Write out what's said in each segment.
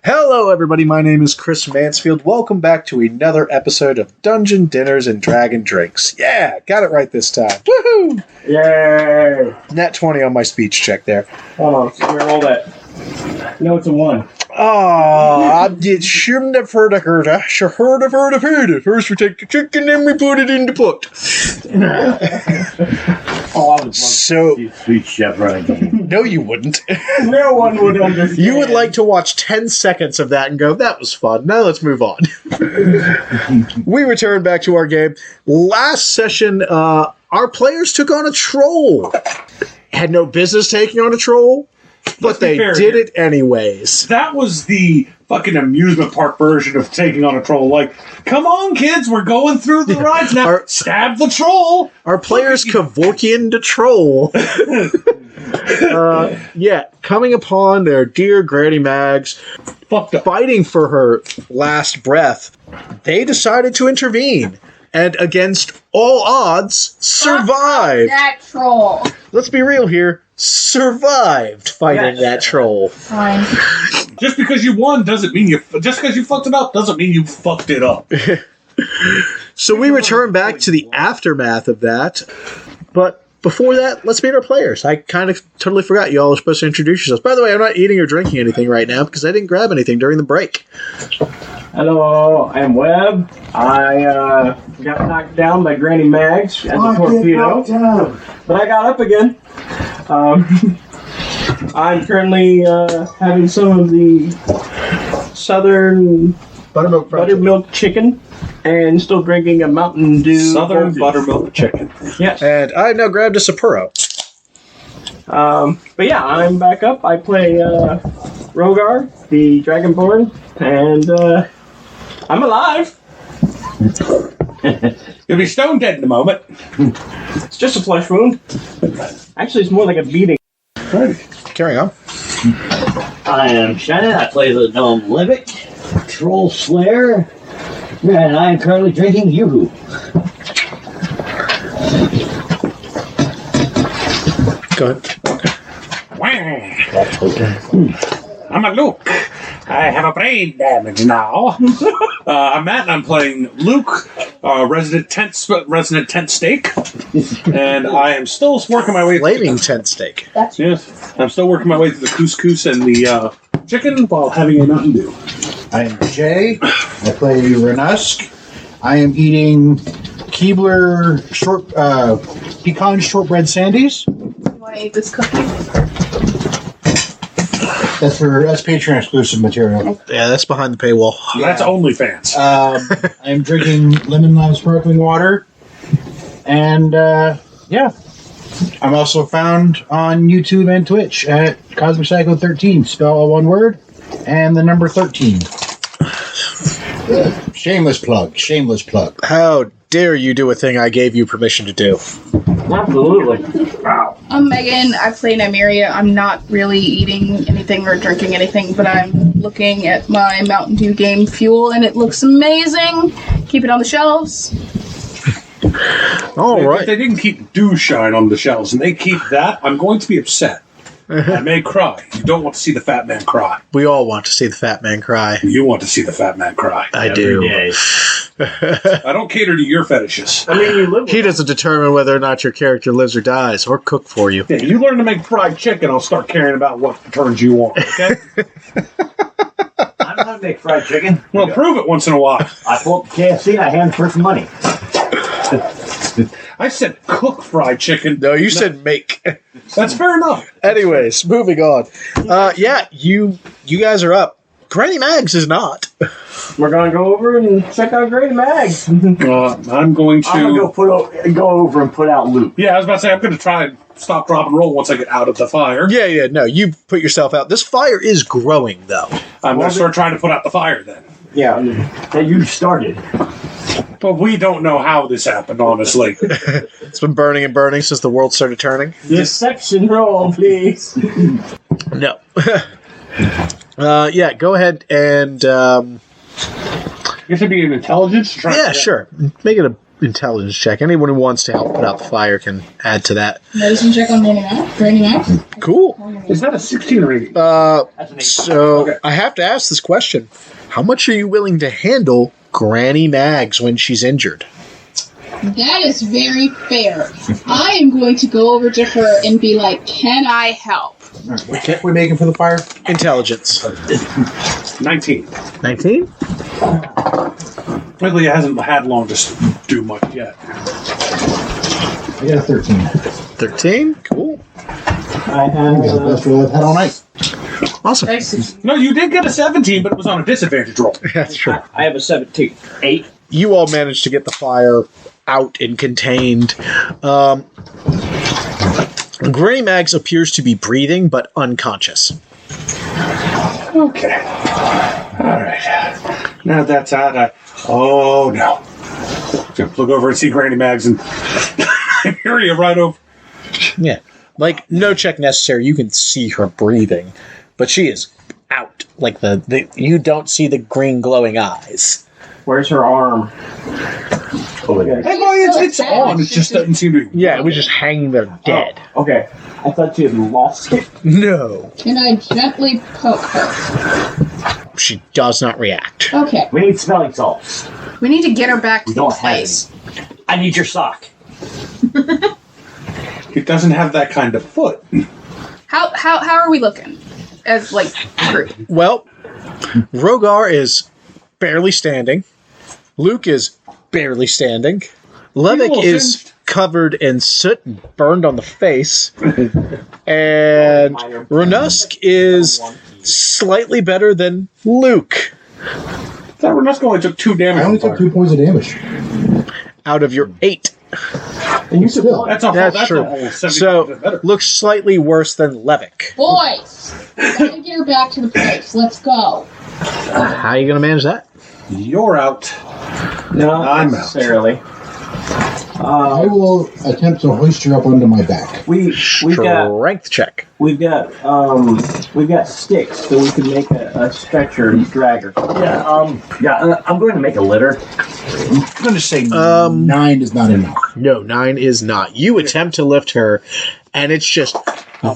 Hello, everybody. My name is Chris Mansfield. Welcome back to another episode of Dungeon Dinners and Dragon Drinks. Yeah, got it right this time. Woohoo! Yay! Nat 20 on my speech check there. Hold on, so roll that. No, it's a 1. Oh, I did shouldn't have heard of her. First we take the chicken, then we put it in the pot. Oh, I would love So, to see Sweet Chef run a game. no, you wouldn't. No one would understand. You would like to watch 10 seconds of that and go, that was fun. Now let's move on. We return back to our game. Last session, our players took on a troll. Had no business taking on a troll, but they did it anyways. That was the fucking amusement park version of taking on a troll. Like, come on, kids, we're going through the rides now. Stab the troll. Our players Kevorkian the troll. Coming upon their dear Granny Mags, fighting for her last breath, they decided to intervene. And against all odds, survived. That troll. Let's be real here. Survived fighting that troll. Fine. Just because you won doesn't mean you. Just because you fucked it up doesn't mean you fucked it up. So we return back to the aftermath of that. But before that, let's meet our players. I kind of totally forgot you all were supposed to introduce yourselves. By the way, I'm not eating or drinking anything right now because I didn't grab anything during the break. Hello, I am Webb. I got knocked down by Granny Mags as a torpedo, but I got up again. I'm currently having some of the southern buttermilk chicken and still drinking a Mountain Dew. Southern buttermilk chicken. Yes. And I now grabbed a Sapporo. But yeah, I'm back up. I play Rogar, the Dragonborn, and I'm alive. You'll be stone dead in a moment. It's just a flesh wound. Actually, it's more like a beating. Carry on. I am Shannon. I play the Gnome Livic, Troll Slayer, and I am currently drinking Yoo-Hoo. Go ahead. I'm a Luke. I have a brain damage now. I'm Matt, and I'm playing Luke, resident tent steak, and I am still working my way. Flaming tent steak. Yes, I'm still working my way through the couscous and the chicken while having a Mountain Dew. I am Jay. I play Renusk. I am eating Keebler pecan shortbread sandies. You want to eat this cookie? That's Patreon exclusive material. Yeah, that's behind the paywall. That's OnlyFans. I am drinking lemon lime sparkling water, and I'm also found on YouTube and Twitch at Cosmic Psycho 13. Spell all one word and the number 13. Shameless plug. How dare you do a thing I gave you permission to do? Absolutely. Wow. I'm Megan. I play Nymeria. I'm not really eating anything or drinking anything, but I'm looking at my Mountain Dew Game Fuel, and it looks amazing. Keep it on the shelves. All If right. they didn't keep Dew Shine on the shelves and they keep that, I'm going to be upset. I may cry. You don't want to see the fat man cry. We all want to see the fat man cry. You want to see the fat man cry. I do. Day. I don't cater to your fetishes. I mean, you live with He doesn't determine whether or not your character lives or dies, or cook for you. Yeah, you learn to make fried chicken, I'll start caring about what turns you on, okay? I'm going to make fried chicken. Well, prove it once in a while. I pulled KFC and I hand for some money. I said cook fried chicken. No, you said make. That's fair enough. Anyways, moving on. You guys are up. Granny Mags is not. We're gonna go over and check out Granny Mags. I'm going to... I'm going to go over and put out loot. Yeah, I was about to say, I'm going to try and stop, drop, and roll once I get out of the fire. Yeah, no, you put yourself out. This fire is growing, though. I'm going to start trying to put out the fire then. Yeah. That you started. But we don't know how this happened, honestly. It's been burning and burning since the world started turning. Deception roll, please. No. Go ahead and... I guess it'd be an intelligence. yeah, sure. Make it intelligence check. Anyone who wants to help put out the fire can add to that. Medicine check on Granny Max. Cool. Is that a 16 or 18? So I have to ask this question. How much are you willing to handle Granny Mags when she's injured? That is very fair. I am going to go over to her and be like, can I help? What check we making for the fire? Intelligence. 19. 19? Ridley hasn't had long to do much yet. I got a 13. 13? Cool. I have. I got the best roll I've had all night. Awesome. No, you did get a 17, but it was on a disadvantage roll. That's true. I have a 17. 8. You all managed to get the fire out and contained. Granny Mags appears to be breathing, but unconscious. Okay. All right. Now that's out. Oh, no. So look over and see Granny Mags and Area right over. Yeah. Like, no check necessary. You can see her breathing, but she is out. Like, you don't see the green glowing eyes. Where's her arm? Hey, boy, it's on. It just doesn't seem to be. Yeah, it was just hanging there dead. Oh, okay. I thought you had lost it. No. Can I gently poke her? She does not react. Okay. We need smelling salts. We need to get her back to We the don't have place. I need your sock. It doesn't have that kind of foot. How are we looking as like group? Well, Rogar is barely standing. Luke is barely standing. Levick is covered in soot and burned on the face. And Renusk is slightly better than Luke. That Renusk only took 2 damage. I only took 2 points of damage. Out of your 8. And you said Still. That's a That's that's true. a whole 70% So, better. looks slightly worse than Levick. Boys, gotta get her back to the place. Let's go. How are you going to manage that? You're out. not I'm necessarily. I will attempt to hoist her up onto my back. We've got Strength check. we've got sticks, so we can make a stretcher and drag her. I'm going to make a litter. I'm going to say 9 is not enough. No, 9 is not. You attempt to lift her, and it's just...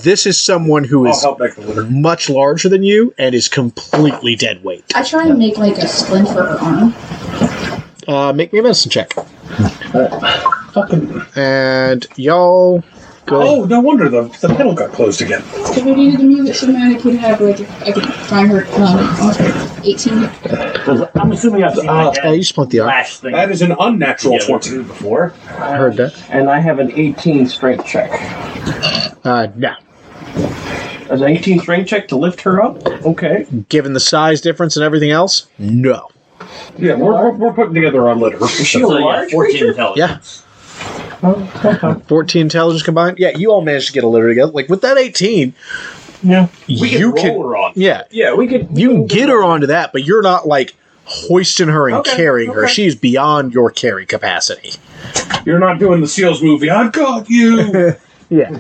This is someone who I'll is help make the litter. much larger than you and is completely dead weight. I try and make like a splint for her arm. Make me a medicine check. Fucking. And y'all go. Oh, no wonder the pedal got closed again. If we needed to move it so I could have like I could find her 18. 'Cause I'm assuming I've seen my you split the arm. last thing. That is an unnatural 20. Before. I heard that. And I have an 18 strength check. No. As an 18 strength check to lift her up? Okay. Given the size difference and everything else, no. Yeah, we're putting together our litter. So, yeah, 14 intelligence. Yeah. 14 intelligence combined. Yeah, you all managed to get a litter together. Like with that 18, Yeah. you roll can. her on. Yeah, Yeah, we could. you can get her onto that, but you're not like hoisting her and carrying her. She's beyond your carry capacity. You're not doing the SEALs movie. I've got you. Yeah.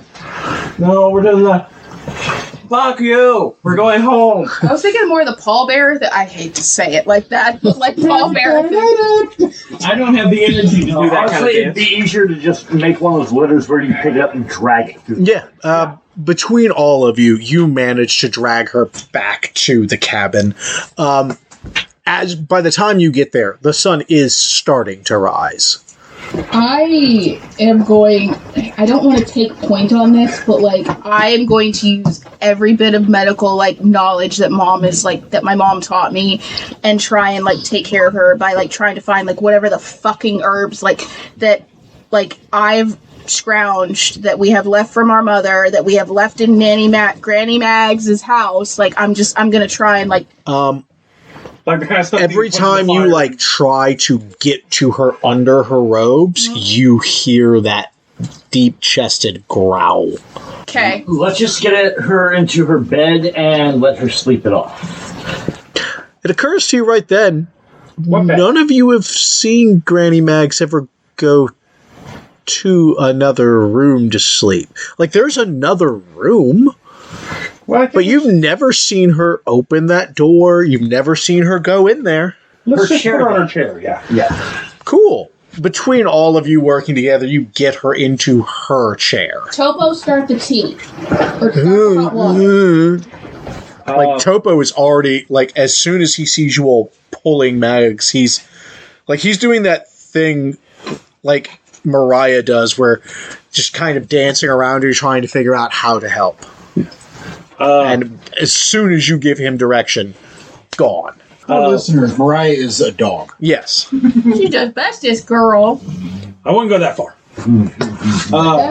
No, we're doing the. Fuck you! We're going home. I was thinking more of the pallbearer. That I hate to say it like that, but like pallbearer. I don't have the energy to do that kind of Honestly, it'd dance. be easier to just make one of those litters where you pick it up and drag it through. Yeah. Between all of you, you managed to drag her back to the cabin. As by the time you get there, the sun is starting to rise. I am going. I don't want to take point on this, but like I am going to use every bit of medical like knowledge that my mom taught me, and try and like take care of her by like trying to find like whatever the fucking herbs like that like I've scrounged that we have left from our mother that we have left in Granny Mags's house. Like I'm gonna try and like Like the kind of stuff Every you put in the time you fire. like try to get to her under her robes, you hear that deep-chested growl. okay. Let's just get her into her bed and let her sleep it off. It occurs to you right then, What bed? none of you have seen Granny Mags ever go to another room to sleep. Like, there's another room, Well, I think but you've never seen her open that door. You've never seen her go in there. let's her just chair put her on then. her chair. Yeah. Yeah. Cool. between all of you working together, you get her into her chair. Topo, start the tea. Or start the hot water. Like, Topo is already, like, as soon as he sees you all pulling Mags, he's doing that thing like Mariah does, where just kind of dancing around you, trying to figure out how to help. And as soon as you give him direction, gone. Listeners, Mariah is a dog. Yes. She does bestest, girl. I wouldn't go that far.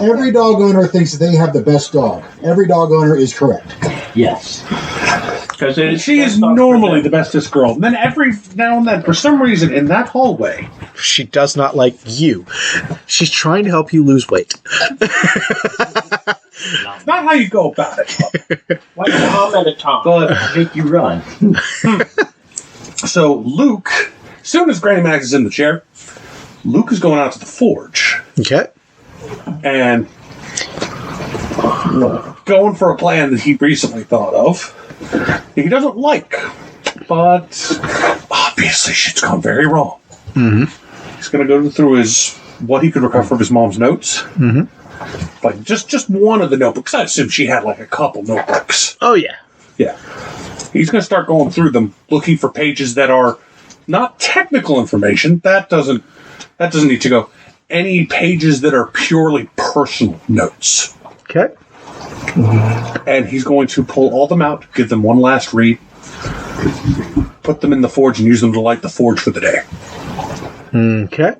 Every dog owner thinks that they have the best dog. Every dog owner is correct. Yes. Because she is normally the bestest girl. And then every now and then, for some reason, in that hallway, She does not like you. She's trying to help you lose weight. it's not how you go about it. One arm at a time. But Make you run. so Luke, as soon as Granny Max is in the chair, Luke is going out to the forge Okay. and going for a plan that he recently thought of. He doesn't like, but obviously shit's gone very wrong. Mm-hmm. He's going to go through what he could recover of his mom's notes. Mm-hmm. Like just one of the notebooks. I assume she had like a couple notebooks. Oh, yeah. Yeah. He's going to start going through them, looking for pages that are not technical information. That doesn't need to go. Any pages that are purely personal notes. Okay. And he's going to pull all them out, give them one last read, put them in the forge, and use them to light the forge for the day. Okay.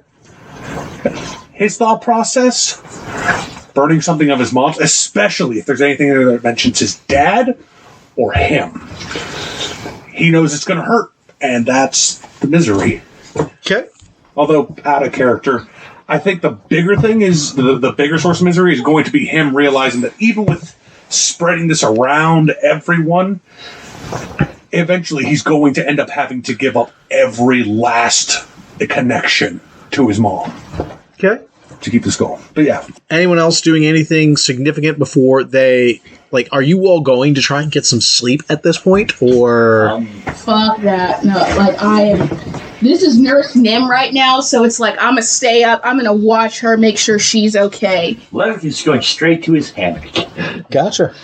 His thought process, burning something of his mom's, especially if there's anything in there that mentions his dad or him. He knows it's going to hurt, and that's the misery. Okay. Although, out of character, I think the bigger thing is, the bigger source of misery is going to be him realizing that even with spreading this around everyone, eventually he's going to end up having to give up every last connection to his mom Okay. to keep this going. But yeah. Anyone else doing anything significant before they... Like, are you all going to try and get some sleep at this point, or... Fuck that. No, like, this is Nurse Nim right now, so it's like, I'm gonna stay up, I'm gonna watch her, make sure she's okay. Levick is going straight to his hammock. Gotcha.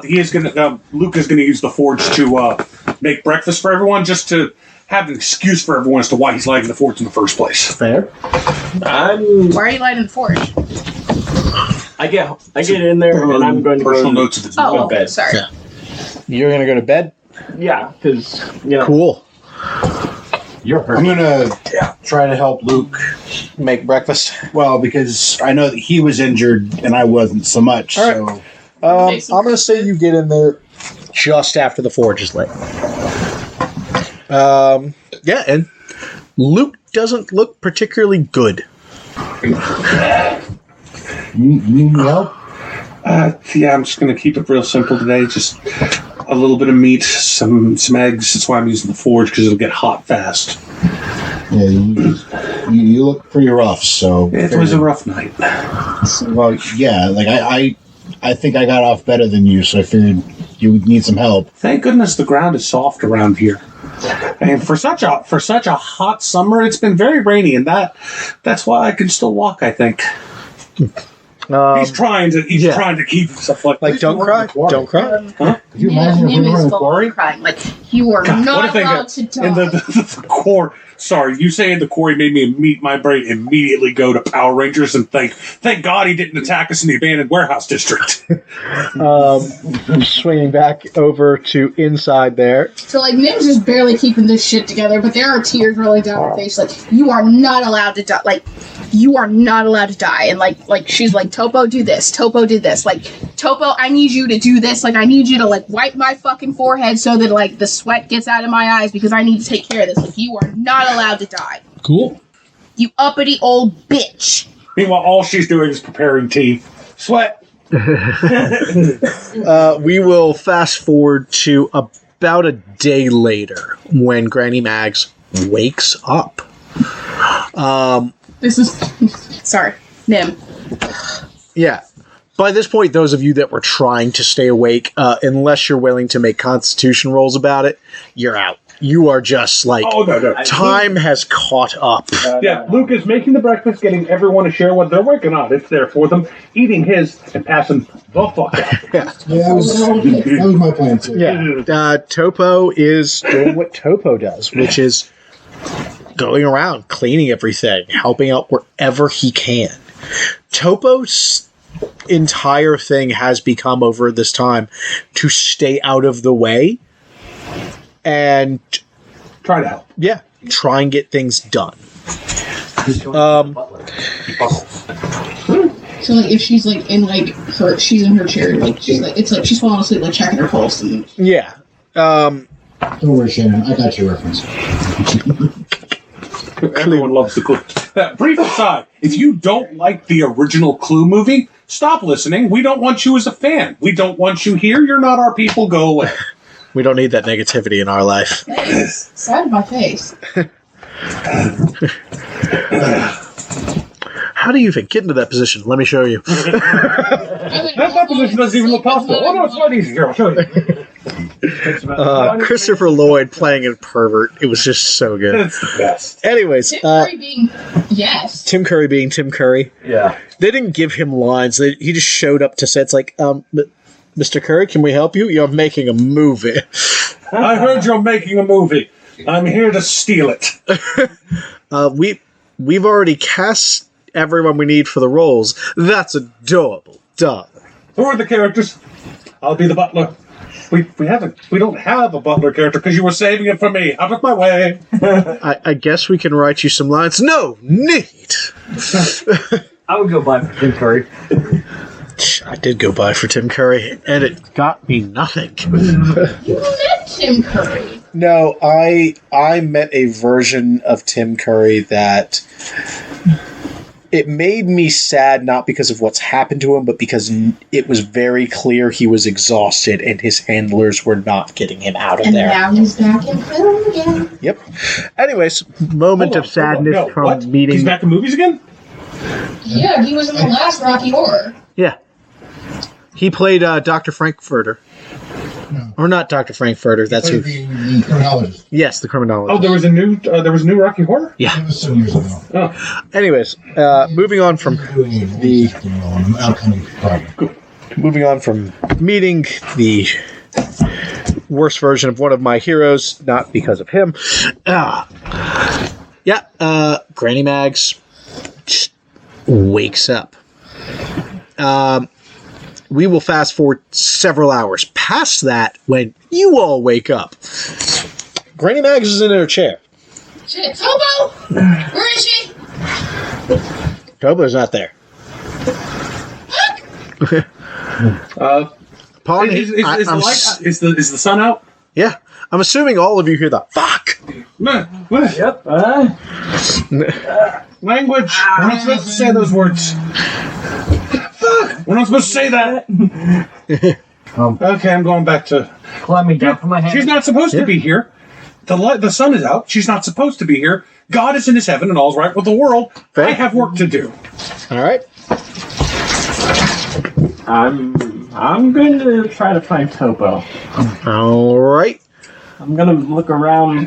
He is going to... Luke is going to use the forge to make breakfast for everyone, just to have an excuse for everyone as to why he's lighting the forge in the first place. Fair. Why are you lighting the forge? I get in there and I'm going to Personal go notes of his Oh, mom. okay, sorry. Yeah. You're going to go to bed? Yeah, because, you know. Cool. You're hurt. I'm gonna try to help Luke. Make breakfast. Well, because I know that he was injured and I wasn't so much. All right. So I'm going to say you get in there just after the forge is lit. Yeah, and Luke doesn't look particularly good. you need help? Yeah, I'm just going to keep it real simple today. Just a little bit of meat, some eggs. That's why I'm using the forge, because it'll get hot fast. Yeah, you look pretty rough. So It was a rough night. well, yeah. Like I think I got off better than you, so I figured you would need some help. Thank goodness the ground is soft around here. And for such a hot summer, it's been very rainy, and that's why I can still walk, I think. He's trying to keep himself like Don't cry. Don't cry. Huh? Could you imagine if we Nim were is in the full quarry? on crying. Like, you are God, not what if they allowed got to die. in the quarry? Sorry, you saying the quarry made my brain immediately go to Power Rangers and thank God he didn't attack us in the abandoned warehouse district. Swinging back over to inside there. So, like, Nim's just barely keeping this shit together, but there are tears rolling down her face. Like, you are not allowed to die. Like, you are not allowed to die. And, like she's like, Topo, do this. Topo, do this. Like, Topo, I need you to do this. Like, I need you to, like, wipe my fucking forehead so that, like, the sweat gets out of my eyes because I need to take care of this. Like, you are not allowed to die. Cool. You uppity old bitch. Meanwhile, all she's doing is preparing tea. Sweat. We will fast forward to about a day later when Granny Mags wakes up. This is... Sorry. Nim. Yeah. By this point, those of you that were trying to stay awake, unless you're willing to make Constitution rolls about it, you're out. You are just like, time has caught up. Yeah, Luke is making the breakfast, getting everyone to share what they're working on. It's there for them, eating his and passing the fuck out. Yeah, that was my plan too. Yeah, Topo is doing what Topo does, which is going around, cleaning everything, helping out wherever he can. Topo's entire thing has become, over this time, to stay out of the way and try to help. Yeah, try and get things done. So like if she's like in like her, she's in her chair, like she's like it's like she's falling asleep, like checking her pulse. And yeah. Don't worry, Shannon. I got your reference. Everyone loves the Clue. Brief aside: if you don't like the original Clue movie, stop listening. We don't want you as a fan. We don't want you here. You're not our people. Go away. We don't need that negativity in our life. Thanks. Sad my face. How do you even get into that position? Let me show you. That position doesn't even look possible. Oh no, it's not easy. Here, I'll show you. Christopher Lloyd playing a pervert. It was just so good. It's the best. Anyways, Tim Curry being Tim Curry being Tim Curry. Yeah. They didn't give him lines. He just showed up to say, it's like, Mr. Curry, can we help you? You're making a movie. I heard you're making a movie. I'm here to steal it. We've already cast everyone we need for the roles. That's adorable, darling. Who are the characters? I'll be the butler. We don't have a butler character because you were saving it for me. Out of my way. I guess we can write you some lines. No need. I would go by for Tim Curry. I did go by for Tim Curry, and it got me nothing. You met Tim Curry. No, I met a version of Tim Curry that it made me sad, not because of what's happened to him, but because it was very clear he was exhausted and his handlers were not getting him out of there. And now he's back in film again. Yep. Anyways, moment of sadness from what? meeting. He's back in movies again? Yeah, he was in the last Rocky Horror. Yeah. He played Dr. Frankfurter. No. Or not Dr. Frankfurter, that's who. The criminologist. Yes, the criminologist. Oh, there was a new Rocky Horror? Yeah. It was some years ago. Oh. Anyways, moving on from moving on from meeting the worst version of one of my heroes, not because of him. Granny Mags just wakes up. We will fast forward several hours past that when you all wake up. Granny Mags is in her chair. Shit, Tobo! Where is she? Tobo's not there. Pawn, Is the sun out? yeah, I'm assuming all of you hear the fuck. Yep. Language. We're not supposed to say those words. Fuck! We're not supposed to say that. Okay, I'm going back to. Climb me down from my hand. She's not supposed to be here. The sun is out. She's not supposed to be here. God is in his heaven and all's right with the world. Fair. I have work to do. All right. I'm going to try to find Topo. All right. I'm going to look around.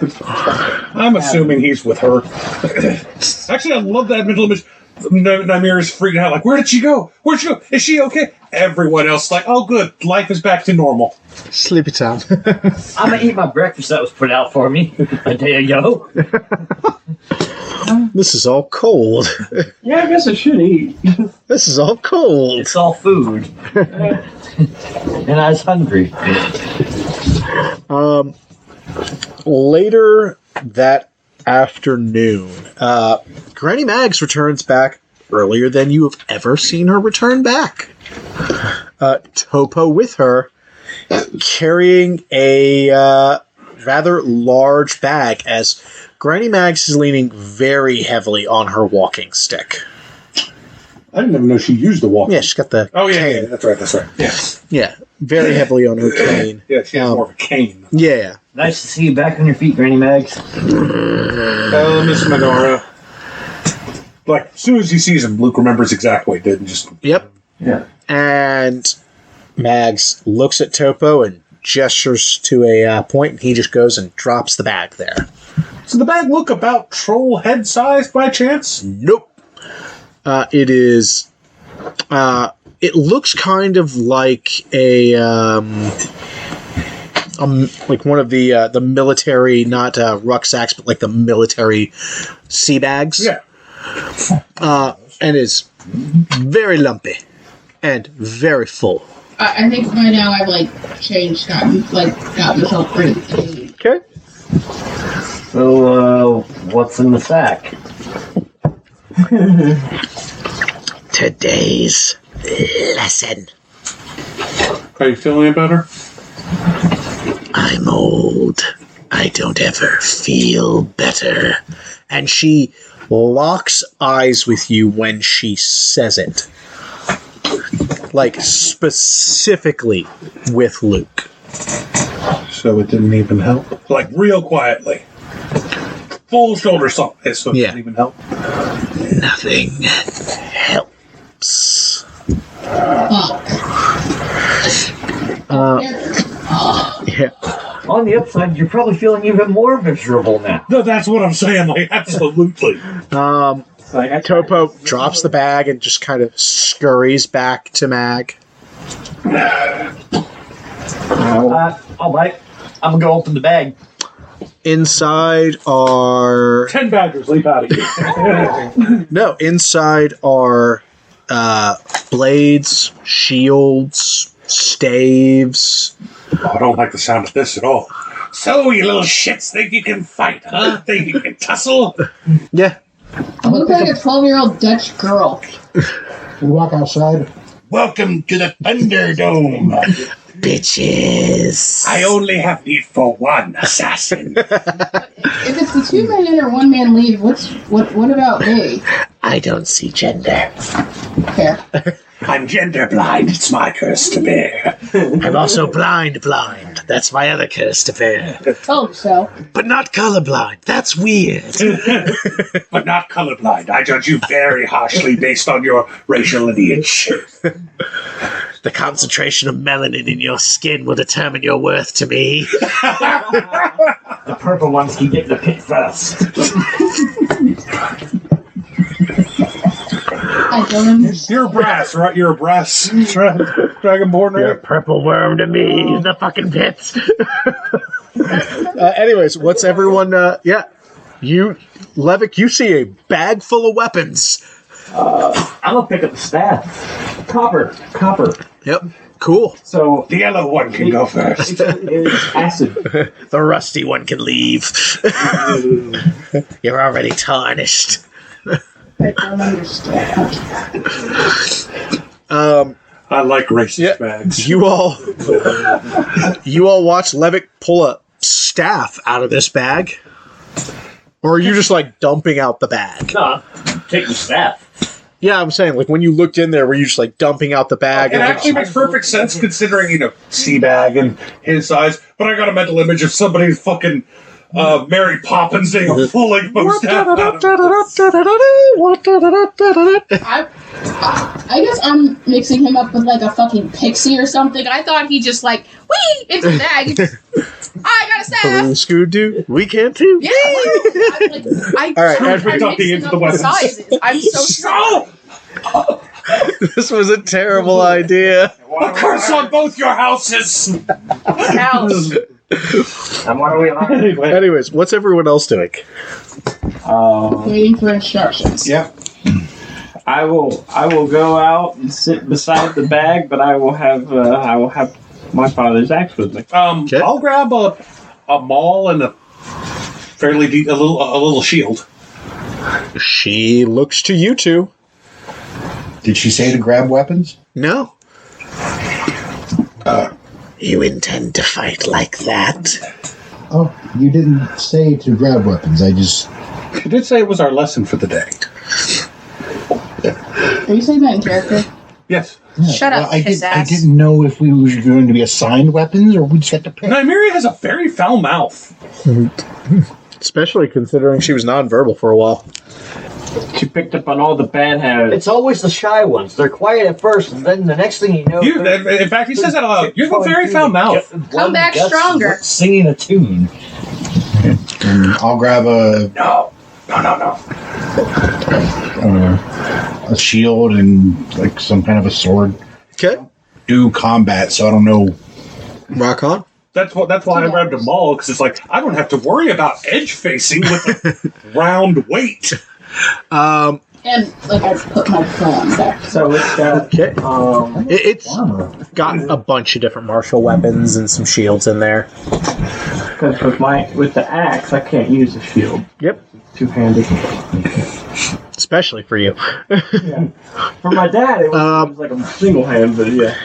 I'm assuming he's with her. Actually, I love that mental image. Nymeera's freaking out. Like, where did she go? Where'd she go? Is she okay? Everyone else is like, oh, good. Life is back to normal. Sleepy time. I'm going to eat my breakfast that was put out for me a day ago. This is all cold. Yeah, I guess I should eat. This is all cold. It's all food. And I was hungry. Later that afternoon, Granny Mags returns back earlier than you have ever seen her return back. Topo with her, carrying a rather large bag, as Granny Mags is leaning very heavily on her walking stick. I didn't even know she used the walker. Yeah, she's got the cane. That's right. Yeah, Yeah, very heavily on her cane. yeah, she has more of a cane. Yeah. Nice to see you back on your feet, Granny Mags. Oh, Miss Medora. Like, as soon as he sees him, Luke remembers exactly what he did and just... Yep. Yeah. And Mags looks at Topo and gestures to a point, and he just goes and drops the bag there. Does the bag look about troll head size by chance? Nope. It is. It looks kind of like like one of the military, not rucksacks, but like the military sea bags. Yeah. And is very lumpy and very full. I think by now I've changed, got myself pretty. Okay. So, what's in the sack? Today's lesson. Are you feeling any better? I'm old. I don't ever feel better. And she locks eyes with you when she says it. Like, specifically with Luke. So it didn't even help. Like, real quietly. Full shoulder softness, so it didn't even help. Nothing helps. Yeah. On the upside, you're probably feeling even more miserable now. No, that's what I'm saying. Like, absolutely. Topo drops the bag and just kind of scurries back to Mag. All right. I'm gonna go open the bag. Inside are 10 badgers leap out of you. no. Inside are blades, shields, staves. Oh, I don't like the sound of this at all. So, you little shits think you can fight, huh? Think you can tussle? Yeah. I look like a 12-year-old Dutch girl. We walk outside. Welcome to the Thunderdome. Bitches. I only have need for one assassin. If it's the 2-man in or 1-man lead, what about me? I don't see gender. Fair. I'm gender blind. It's my curse to bear. I'm also blind. That's my other curse to bear. Told so. But not colorblind. That's weird. But not colorblind. I judge you very harshly based on your racial lineage. The concentration of melanin in your skin will determine your worth to me. The purple ones can get in the pit first. I don't understand. You're brass, right? You're a brass dragonborn, right? You're a purple worm to me in the fucking pits. Anyways, what's everyone... you, Levick, you see a bag full of weapons. I'm gonna pick up the staff. Copper. Yep, cool. So The yellow one can go first. it's acid. The rusty one can leave. You're already tarnished. I don't understand. I like racist bags. You all watch Levick pull a staff out of this bag? Or are you just dumping out the bag? No, take the staff. Yeah, I'm saying, when you looked in there, were you just dumping out the bag? It actually makes perfect sense considering, Seabag and his size. But I got a mental image of somebody fucking Mary Poppins doing a full-length staff out of I guess I'm mixing him up with a fucking pixie or something. I thought he just wee! It's a bag. I got a staff. Scoo-doo, we can too. Yeah. All right, I'm dumping into the weapons. sizes. I'm so sorry. This was a terrible idea. A curse on both your houses! House. And what are we on? Anyways, what's everyone else doing? Waiting for instructions. Yep. I will go out and sit beside the bag, but I will have my father's axe with me. I'll grab a maul and a fairly a little shield. She looks to you two. Did she say to grab weapons? No. You intend to fight like that? Oh, you didn't say to grab weapons. I just... I did say it was our lesson for the day. Are you saying that in character? Yes. Yeah, Shut up, I piss ass. didn't know if we were going to be assigned weapons or we just had to pick. Nymeria has a very foul mouth. Especially considering she was nonverbal for a while. She picked up on all the bad habits. It's always the shy ones. They're quiet at first, and then the next thing you know... In fact, he says that aloud. You have a very foul mouth. Come back stronger. Singing a tune. And I'll grab No. a shield and like some kind of a sword. Okay. Do combat, so I don't know. Rock on. That's why I grabbed a maul, because it's like, I don't have to worry about edge facing with a round weight. And like I put my phone back. So it's got Okay. It's got a bunch of different martial weapons and some shields in there. because with the axe I can't use the shield. Yep. It's two-handed. Especially for you. Yeah. For my dad, it was like a single hand, but yeah.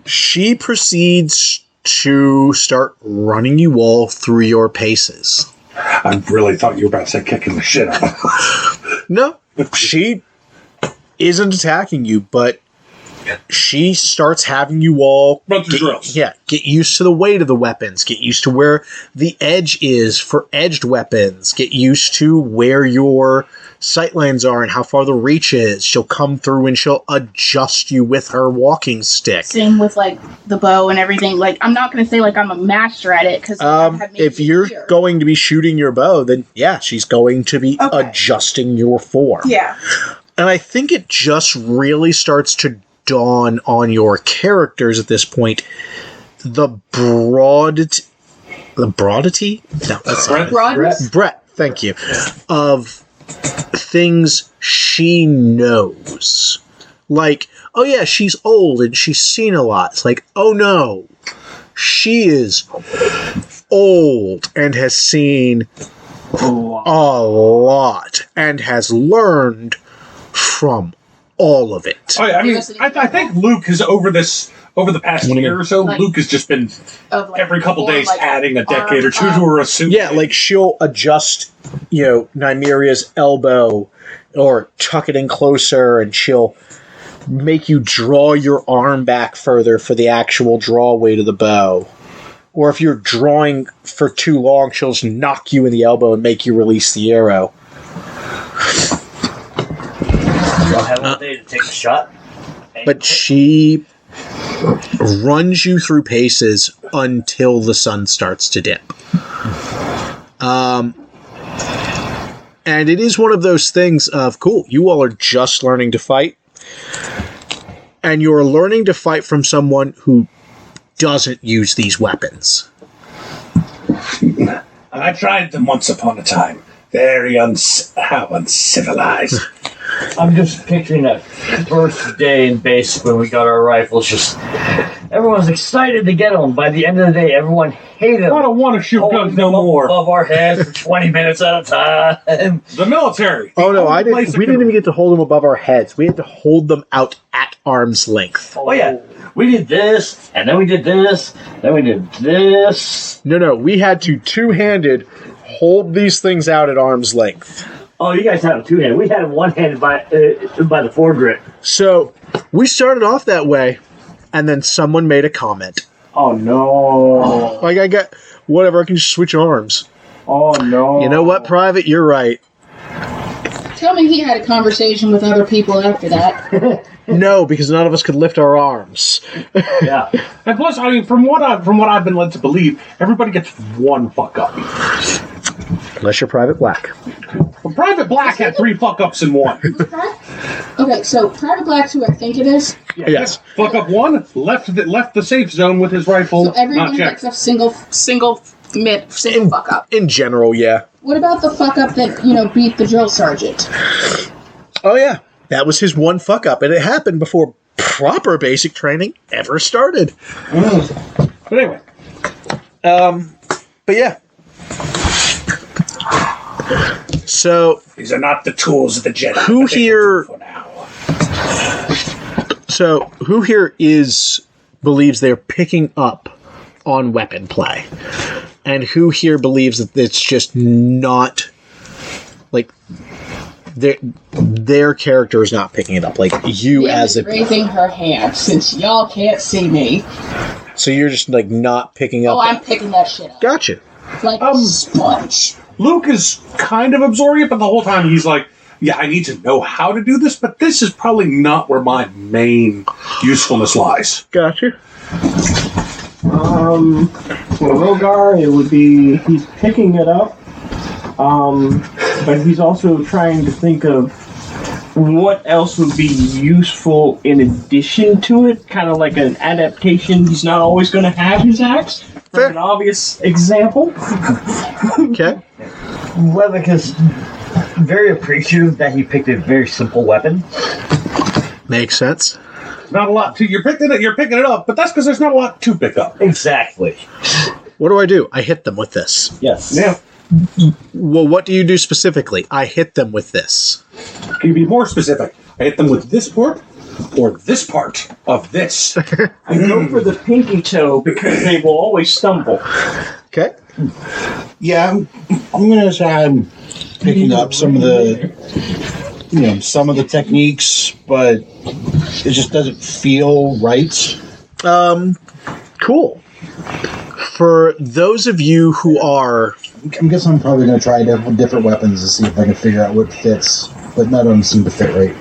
She proceeds to start running you all through your paces. I really thought you were about to say kicking the shit out of her. No, she isn't attacking you, but she starts having you all run through drills. Yeah, get used to the weight of the weapons, get used to where the edge is for edged weapons, get used to where your sightlines are and how far the reach is. She'll come through and she'll adjust you with her walking stick. Same with like the bow and everything. Like I'm not going to say like I'm a master at it because if you're going to be shooting your bow, then yeah, she's going to be adjusting your form. Yeah. And I think it just really starts to dawn on your characters at this point. The broadity? No, that's Broadness? Brett, thank you. Of things she knows. Like, oh yeah, she's old and she's seen a lot. It's like, oh no, she is old and has seen a lot and has learned from all of it. Oh, yeah, I mean, I think Luke has over the past year or so, Luke has just been every couple days adding a decade or two to her suit. Yeah, like she'll adjust, Nymeria's elbow or tuck it in closer, and she'll make you draw your arm back further for the actual draw weight of the bow. Or if you're drawing for too long, she'll just knock you in the elbow and make you release the arrow. Y'all have one day to take a shot. But she runs you through paces until the sun starts to dip. And it is one of those things of, cool, you all are just learning to fight. And you're learning to fight from someone who doesn't use these weapons. I tried them once upon a time. Very how uncivilized. I'm just picturing that first day in base when we got our rifles. Just everyone's excited to get them. By the end of the day, everyone hated them. I don't want to shoot guns no more. Above our heads for 20 minutes at a time. The military. Oh no, we didn't even get to hold them above our heads. We had to hold them out at arm's length. Oh yeah, we did this, and then we did this, then we did this. No, we had to two-handed hold these things out at arm's length. Oh, you guys had them two-handed. We had them one-handed by the foregrip. So we started off that way, and then someone made a comment. Oh no! Like I got whatever. I can just switch arms. Oh no! You know what, Private? You're right. Tell me he had a conversation with other people after that. No, because none of us could lift our arms. Yeah. And plus, I mean, from what I've been led to believe, everybody gets one fuck up. Unless you're Private Black. Well, Private Black had 3 fuck ups in one. Okay, so Private Black's who I think it is. Yeah, yes. Fuck up one, left the safe zone with his rifle. So everyone not checked. gets a single fuck up. In general, yeah. What about the fuck up that, beat the drill sergeant? Oh, yeah. That was his one fuck up, and it happened before proper basic training ever started. But anyway. But yeah. So These are not the tools of the Jedi. Who here? For now. So who here believes they're picking up on weapon play, and who here believes that it's just not like their character is not picking it up, like you as a raising her hand since y'all can't see me. So you're just like not picking up. Oh, I'm picking that shit up. Gotcha. Like a sponge. Luke is kind of absorbing it, but the whole time he's like, yeah, I need to know how to do this, but this is probably not where my main usefulness lies. Gotcha. For Rogar, it would be he's picking it up, but he's also trying to think of what else would be useful in addition to it, kind of like an adaptation. He's not always going to have his axe. Fair. An obvious example. Okay. Levick is very appreciative that he picked a very simple weapon. Makes sense. Not a lot to you're picking it up, but that's because there's not a lot to pick up. Exactly. What do? I hit them with this. Yes. Yeah. Well, what do you do specifically? I hit them with this. Can you be more specific? I hit them with this part or this part of this. I go for the pinky toe because they will always stumble. Okay. Yeah, I'm gonna say I'm picking up some of the, some of the techniques, but it just doesn't feel right. Cool. For those of you who are... I guess I'm probably gonna try different weapons to see if I can figure out what fits, but none of them seem to fit right.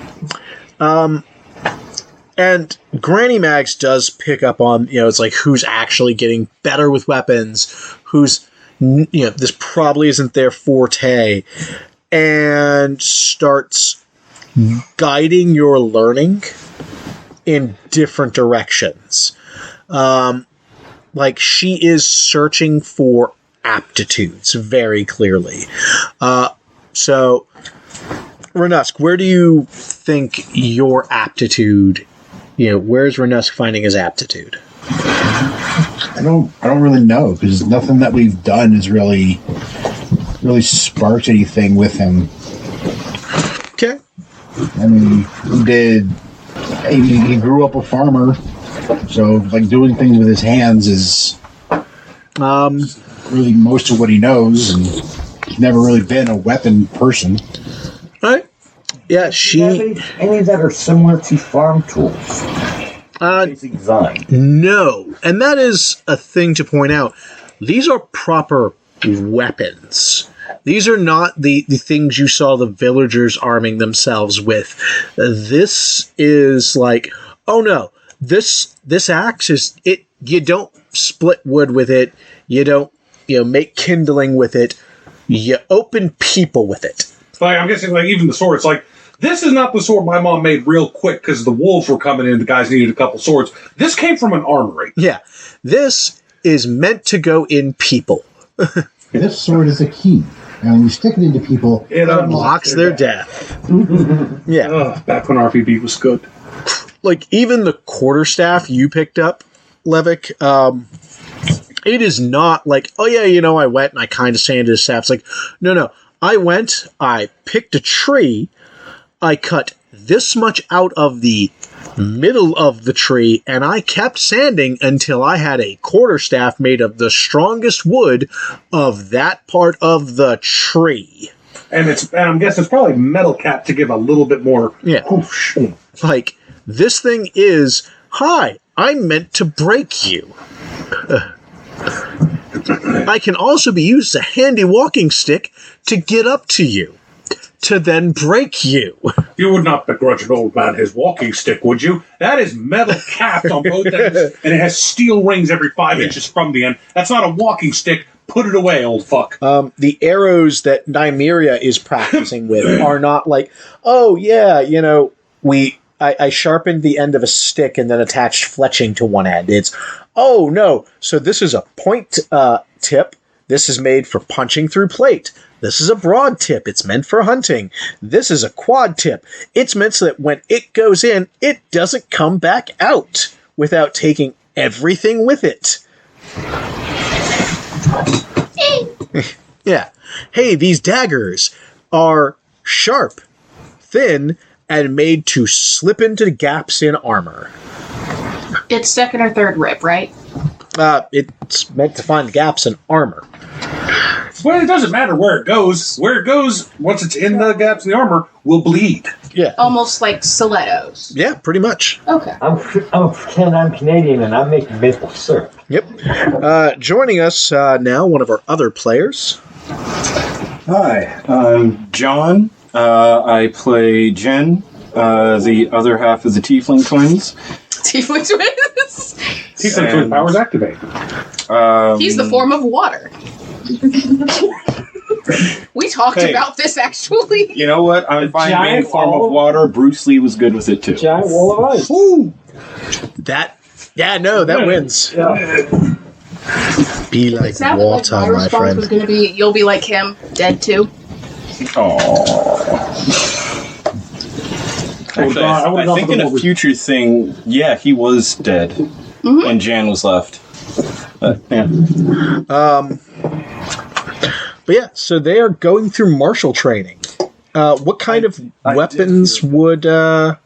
And Granny Mags does pick up on, it's like who's actually getting better with weapons, who's, this probably isn't their forte, and starts guiding your learning in different directions. Like she is searching for aptitudes very clearly. So, Renusk, where do you think your aptitude, where's Renusk finding his aptitude? I don't really know, because nothing that we've done has really sparked anything with him. Okay. I mean, he grew up a farmer, so like doing things with his hands is really most of what he knows, and he's never really been a weapon person. All right. Yeah, Do you have any that are similar to farm tools? Basic design. No. And that is a thing to point out. These are proper weapons. These are not the things you saw the villagers arming themselves with. This is like, oh no, this axe is it. You don't split wood with it. You don't make kindling with it. You open people with it. Like I'm guessing, like even the sword. It's like this is not the sword my mom made real quick because the wolves were coming in. The guys needed a couple swords. This came from an armory. Yeah, this is meant to go in people. This sword is a key. And when you stick it into people, It Unlocks their death. Yeah. Back when RPB was good. Like, even the quarterstaff you picked up, Levick, it is not like, oh yeah, I went and I kind of sanded his staff. It's like, no. I went, I picked a tree, I cut this much out of the middle of the tree, and I kept sanding until I had a quarterstaff made of the strongest wood of that part of the tree. And I'm guessing it's probably metal cap to give a little bit more. Yeah. Whoosh. Like, this thing is, hi, I'm meant to break you. I can also be used as a handy walking stick to get up to you, to then break you. You would not begrudge an old man his walking stick, would you? That is metal capped on both ends, and it has steel rings every 5 inches from the end. That's not a walking stick. Put it away, old fuck. The arrows that Nymeria is practicing with are not like, oh yeah, I sharpened the end of a stick and then attached fletching to one end. It's, oh no, so this is a point tip. This is made for punching through plate. This is a broad tip. It's meant for hunting. This is a quad tip. It's meant so that when it goes in, it doesn't come back out without taking everything with it. Yeah. Hey, these daggers are sharp, thin, and made to slip into gaps in armor. It's second or third rip, right? It's meant to find gaps in armor. Well, it doesn't matter where it goes. Where it goes, once it's in the gaps in the armor, will bleed. Yeah. Almost like stilettos. Yeah, pretty much. Okay. I'm pretend I'm Canadian and I'm making maple syrup. Yep. Joining us now, one of our other players. Hi, I'm John. I play Jen, the other half of the Tiefling Twins. Tiefling twins. Tiefling twin powers activate. He's the form of water. We talked about this actually. You know what? I'm fine being giant a form wall of water. Bruce Lee was good with it too. Giant wall of ice. That wins. Yeah. Be like It sounded like water, my my response friend. was going to be, you'll be like him, dead too. Actually, I think in a future thing, yeah, he was dead, and Jan was left. But, yeah. But yeah, so they are going through martial training. What kind of weapons would from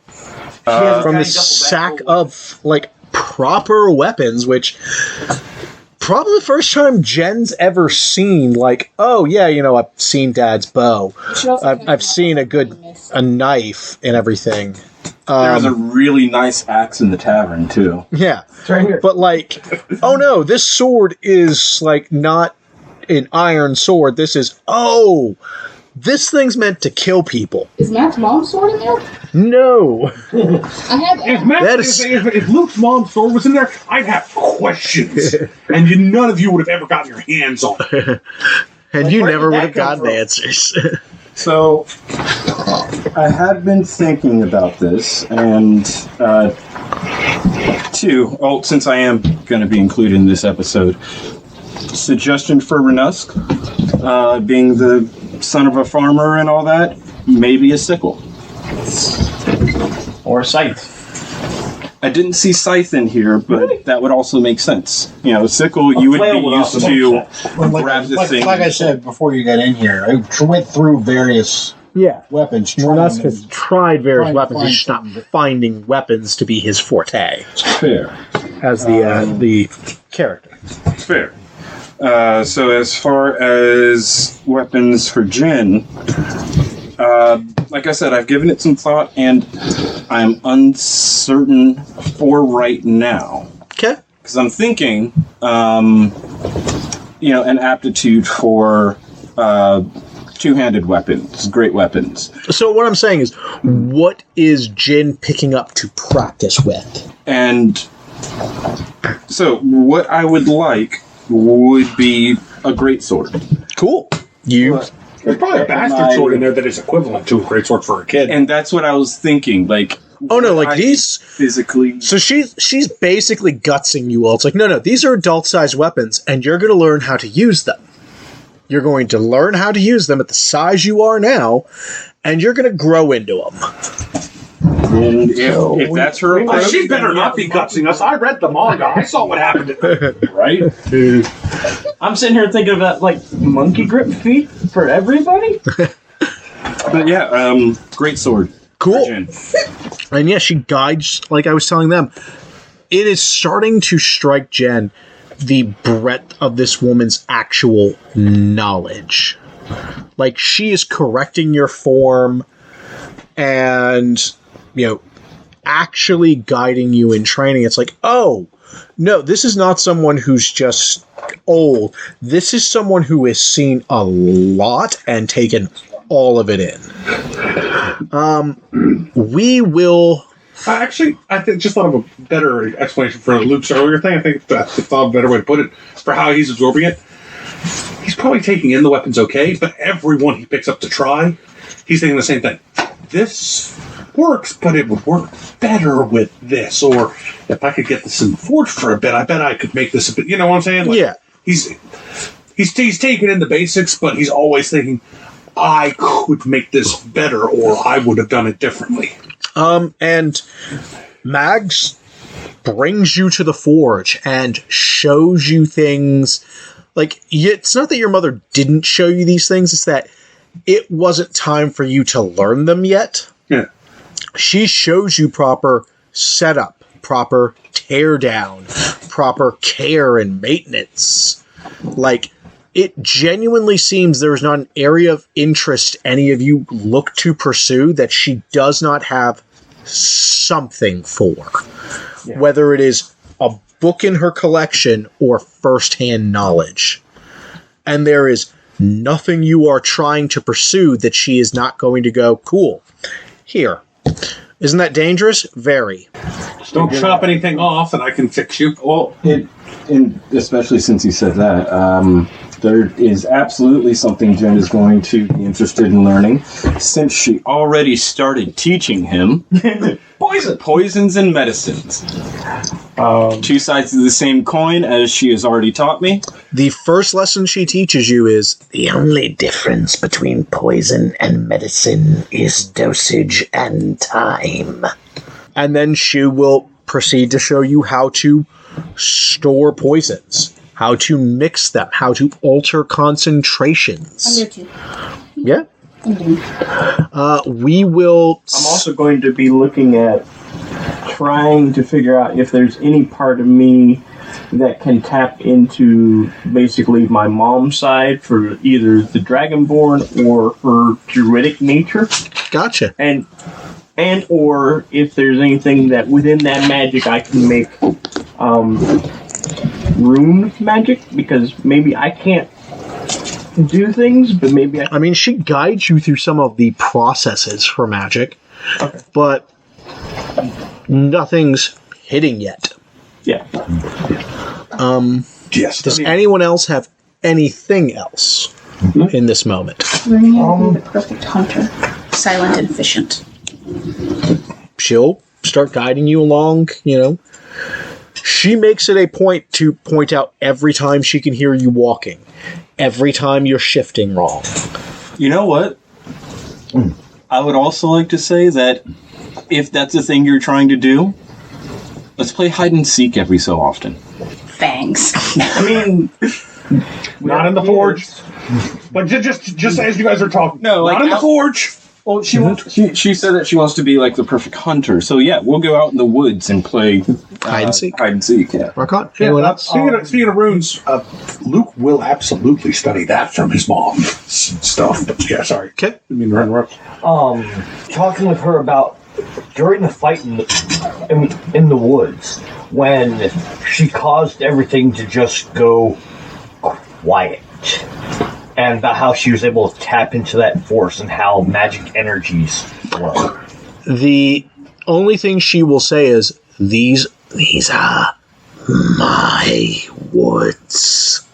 this sack of like proper weapons, which probably the first time Jen's ever seen, like, oh yeah, I've seen Dad's bow. I've seen a knife and everything. There was a really nice axe in the tavern too. Yeah, It's right here. but like, oh no, this sword is like not an iron sword. This this thing's meant to kill people. Is Matt's mom's sword in there? No. I have If Luke's mom's sword was in there, I'd have questions, and none of you would have ever gotten your hands on it. And you where never did would that have come gotten from? answers. So, I had been thinking about this, and since I am going to be included in this episode, suggestion for Renusk, being the son of a farmer and all that, maybe a sickle. Or scythe. I didn't see scythe in here, but that would also make sense. A sickle, you would flail be would used also to make sense. grab the thing. Like I said before you got in here, I went through various Yeah. weapons. Renusk has tried various trying to weapons. find He's just not something. finding weapons to be his forte Fair. as the character. Fair. So as far as weapons for Jin, like I said, I've given it some thought, and I'm uncertain for right now. Okay. Because I'm thinking, an aptitude for two-handed weapons, great weapons. So what I'm saying is, what is Jin picking up to practice with? And so what I would like would be a greatsword. Cool. You. There's probably a bastard sword in there that is equivalent to a greatsword for a kid. And that's what I was thinking. Like, Oh no! would Like I these. physically. So she's basically gutsing you all. It's like, no, these are adult-sized weapons, and you're going to learn how to use them. You're going to learn how to use them at the size you are now, and you're going to grow into them. And if that's her approach, She better not be gutsing us. I read the manga. I saw what happened. right? I'm sitting here thinking about like monkey grip feet for everybody. But yeah, great sword. Cool. for Jin. And yeah, she guides, like I was telling them, it is starting to strike Jen the breadth of this woman's actual knowledge. Like, she is correcting your form and, actually guiding you in training. It's like, oh, no, this is not someone who's just old. This is someone who has seen a lot and taken all of it in. We will... I think just thought of a better explanation for Luke's earlier thing. I think I thought of a better way to put it for how he's absorbing it. He's probably taking in the weapons okay, but everyone he picks up to try, he's thinking the same thing. This works, but it would work better with this. Or if I could get this in the forge for a bit, I bet I could make this a bit. You know what I'm saying? Like, Yeah. He's taking in the basics, but he's always thinking, I could make this better, or I would have done it differently. And Mags brings you to the forge and shows you things. Like, it's not that your mother didn't show you these things, it's that it wasn't time for you to learn them yet. Yeah. She shows you proper setup, proper tear down, proper care and maintenance. Like, it genuinely seems there is not an area of interest any of you look to pursue that she does not have something for. Yeah. Whether it is a book in her collection or first-hand knowledge. And there is nothing you are trying to pursue that she is not going to go, cool, here. Isn't that dangerous? Very. Don't chop anything off, and I can fix you. Well, and especially since you said that, there is absolutely something Jen is going to be interested in learning, since she already started teaching him poisons and medicines. Two sides of the same coin, as she has already taught me. The first lesson she teaches you is, The only difference between poison and medicine is dosage and time. and then she will proceed to show you how to store poisons, how to mix them, how to alter concentrations. I'm there too. Yeah. Mm-hmm. We will... I'm also going to be looking at trying to figure out if there's any part of me that can tap into basically my mom's side for either the Dragonborn or her druidic nature, Gotcha. and or if there's anything that within that magic I can make rune magic, because maybe I can't do things, but maybe I mean, she guides you through some of the processes for magic, Okay. but nothing's hitting yet. Yeah. Yes. Does anyone else have anything else in this moment? Learning how to be the perfect hunter. Silent and efficient. She'll start guiding you along, you know. She makes it a point to point out every time she can hear you walking, every time you're shifting wrong. You know what? I would also like to say that if that's the thing you're trying to do, let's play hide and seek every so often. Thanks. I mean, Not in the forge. But just as you guys are talking. No, like not in the out- forge. Well, she said that she wants to be like the perfect hunter. So yeah, we'll go out in the woods and play Hide and seek. Hide and seek. Yeah. Rock on. Anyone else? Speaking of runes, Luke will absolutely study that from his mom's stuff. But yeah, sorry. Okay. I mean, run. Talking with her about during the fight in the woods when she caused everything to just go quiet, and about how she was able to tap into that force and how magic energies flow. The only thing she will say is, these are my woods.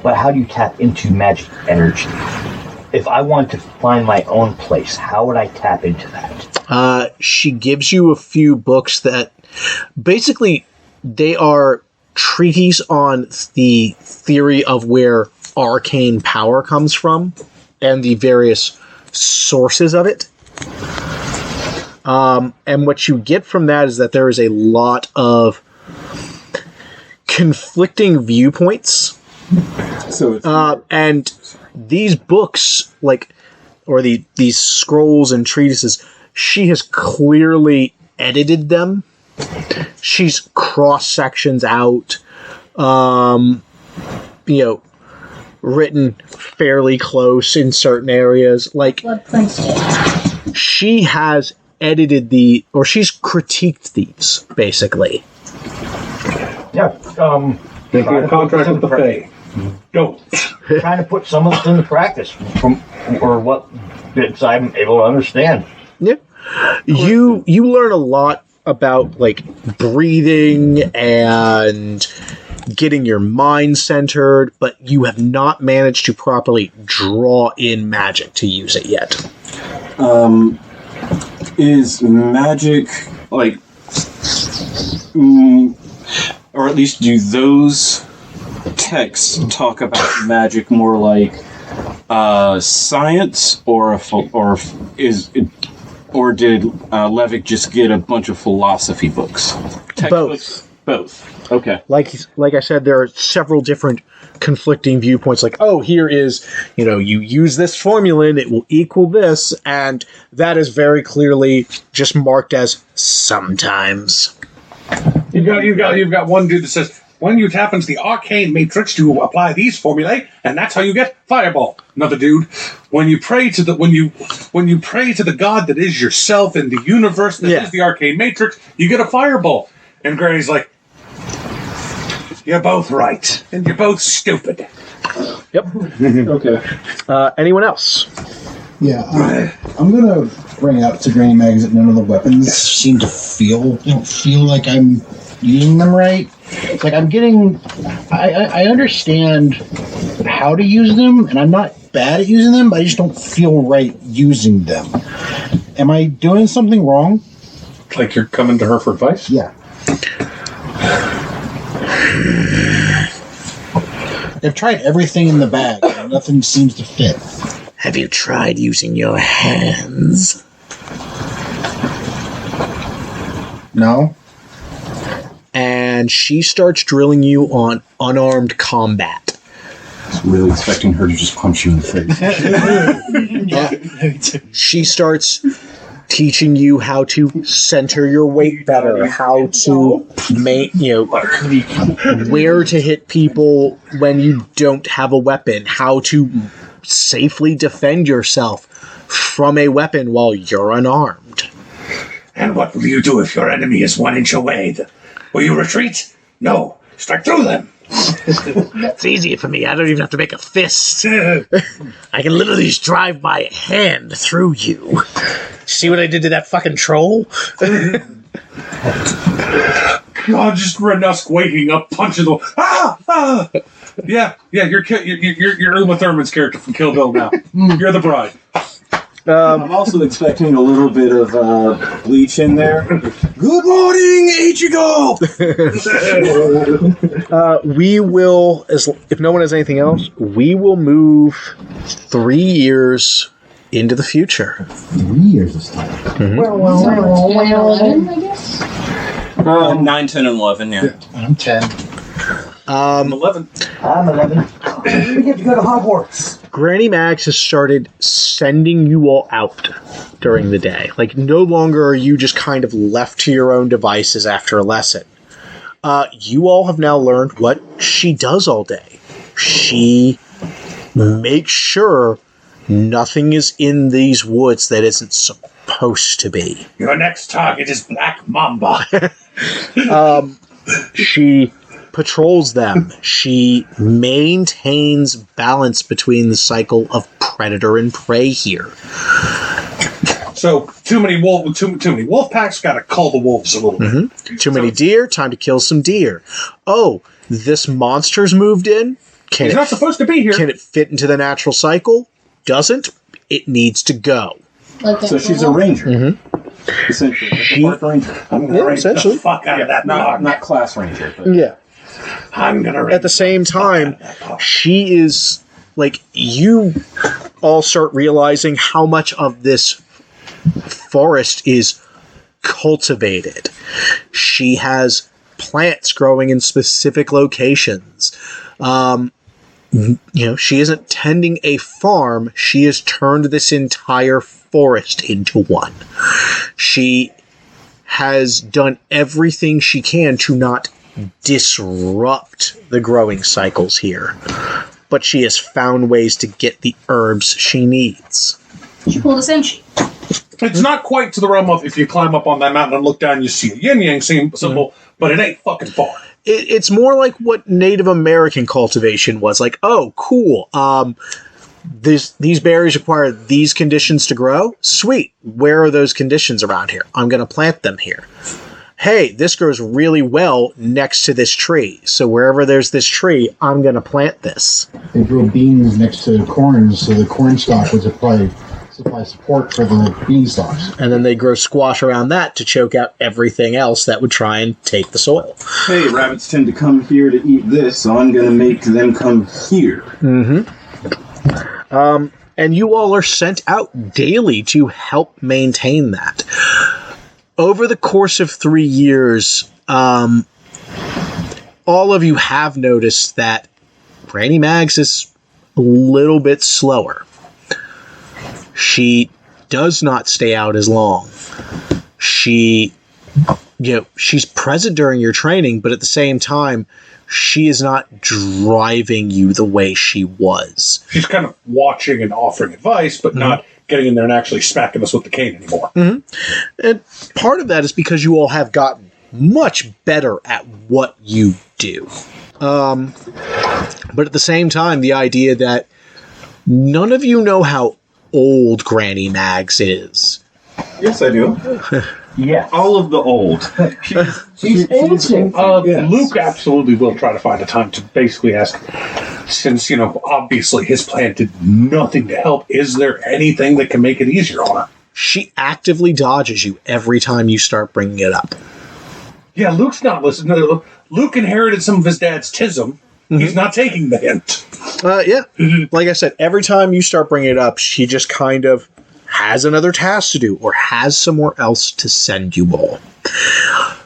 But how do you tap into magic energy? If I want to find my own place, how would I tap into that? She gives you a few books that basically they are treatises on the theory of where arcane power comes from and the various sources of it. And what you get from that is that there is a lot of conflicting viewpoints. So it's And these books, these scrolls and treatises, she has clearly edited them. She's cross sections out, written fairly close in certain areas. Blood cleansed it. She has edited she's critiqued these, basically. Yeah, Making a contract with the Fae. Go. trying to put some of this into practice or what bits I'm able to understand. Yeah. You learn a lot about breathing and getting your mind centered, but you have not managed to properly draw in magic to use it yet. is magic or at least do those texts talk about magic more like science, or did Levick just get a bunch of philosophy books? Textbooks? Both. Okay. Like I said, there are several different conflicting viewpoints. Here is, you use this formula and it will equal this, and that is very clearly just marked as sometimes. You've got one dude that says, when you tap into the arcane matrix to apply these formulae, and that's how you get fireball. Another dude, when you pray to the god that is yourself in the universe that is the arcane matrix, you get a fireball. And Granny's like, you're both right, and you're both stupid. Yep. Okay. Anyone else? Yeah, I'm gonna bring up to Granny Mags that none of the weapons seem to feel like I'm using them right. It's like I'm getting. I understand how to use them, and I'm not bad at using them, but I just don't feel right using them. Am I doing something wrong? Like you're coming to her for advice? Yeah. I've tried everything in the bag, and nothing seems to fit. Have you tried using your hands? No? And she starts drilling you on unarmed combat. I was really expecting her to just punch you in the face. She starts teaching you how to center your weight better, how to where to hit people when you don't have a weapon, how to safely defend yourself from a weapon while you're unarmed. And what will you do if your enemy is 1 inch away? Will you retreat? No. Strike through them. It's easier for me. I don't even have to make a fist. I can literally just drive my hand through you. See what I did to that fucking troll? God, just Renusk waking up, punching the Yeah, you're Uma Thurman's character from Kill Bill now. You're the bride. I'm also expecting a little bit of bleach in there. Good morning, Ichigo! We will, if no one has anything else, we will move 3 years into the future. 3 years this time. So 10, 11, I guess? 9, 10, and 11, yeah. I'm 10. I'm 11. I'm 11. We get to go to Hogwarts. Granny Mags has started sending you all out during the day. Like, no longer are you just kind of left to your own devices after a lesson. You all have now learned what she does all day. She makes sure nothing is in these woods that isn't supposed to be. Your next target is Black Mamba. She patrols them. She maintains balance between the cycle of predator and prey here. So too many wolf packs. Got to cull the wolves a little bit. Too many deer. Time to kill some deer. Oh, this monster's moved in. He's not supposed to be here. Can it fit into the natural cycle? Doesn't. It needs to go. Like that So she's a troll? ranger. Essentially. Like a park ranger. I'm gonna Yeah, raise the essentially. fuck out of that Not dog. class ranger, but Yeah. I'm gonna raise At the same fuck out time, of that dog. she is like, you all start realizing how much of this forest is cultivated. She has plants growing in specific locations. She isn't tending a farm. She has turned this entire forest into one. She has done everything she can to not disrupt the growing cycles here. But she has found ways to get the herbs she needs. She pulled a Senshi. It's not quite to the realm of if you climb up on that mountain and look down, you see a yin-yang symbol, but it ain't fucking far. It's more like what Native American cultivation was. Like, oh, cool. These berries require these conditions to grow. Sweet. Where are those conditions around here? I'm going to plant them here. Hey, this grows really well next to this tree. So wherever there's this tree, I'm going to plant this. They grow beans next to corn, so the corn stalk would supply support for the beanstalks. And then they grow squash around that to choke out everything else that would try and take the soil. hey, rabbits tend to come here to eat this, so I'm gonna make them come here. And you all are sent out daily to help maintain that. Over the course of 3 years, all of you have noticed that Granny Mags is a little bit slower. She does not stay out as long. She's present during your training, but at the same time, she is not driving you the way she was. She's kind of watching and offering advice, but not getting in there and actually smacking us with the cane anymore. And part of that is because you all have gotten much better at what you do. But at the same time, the idea that none of you know how old Granny Mags is. Yes, I do. Yes. All of the old. She's ancient. Yes. Luke absolutely will try to find a time to basically ask, since, obviously his plan did nothing to help, is there anything that can make it easier on her? She actively dodges you every time you start bringing it up. Yeah, Luke's not listening. Luke inherited some of his dad's tism. Mm-hmm. He's not taking the hint. Yeah. Like I said, every time you start bringing it up, she just kind of has another task to do or has somewhere else to send you all.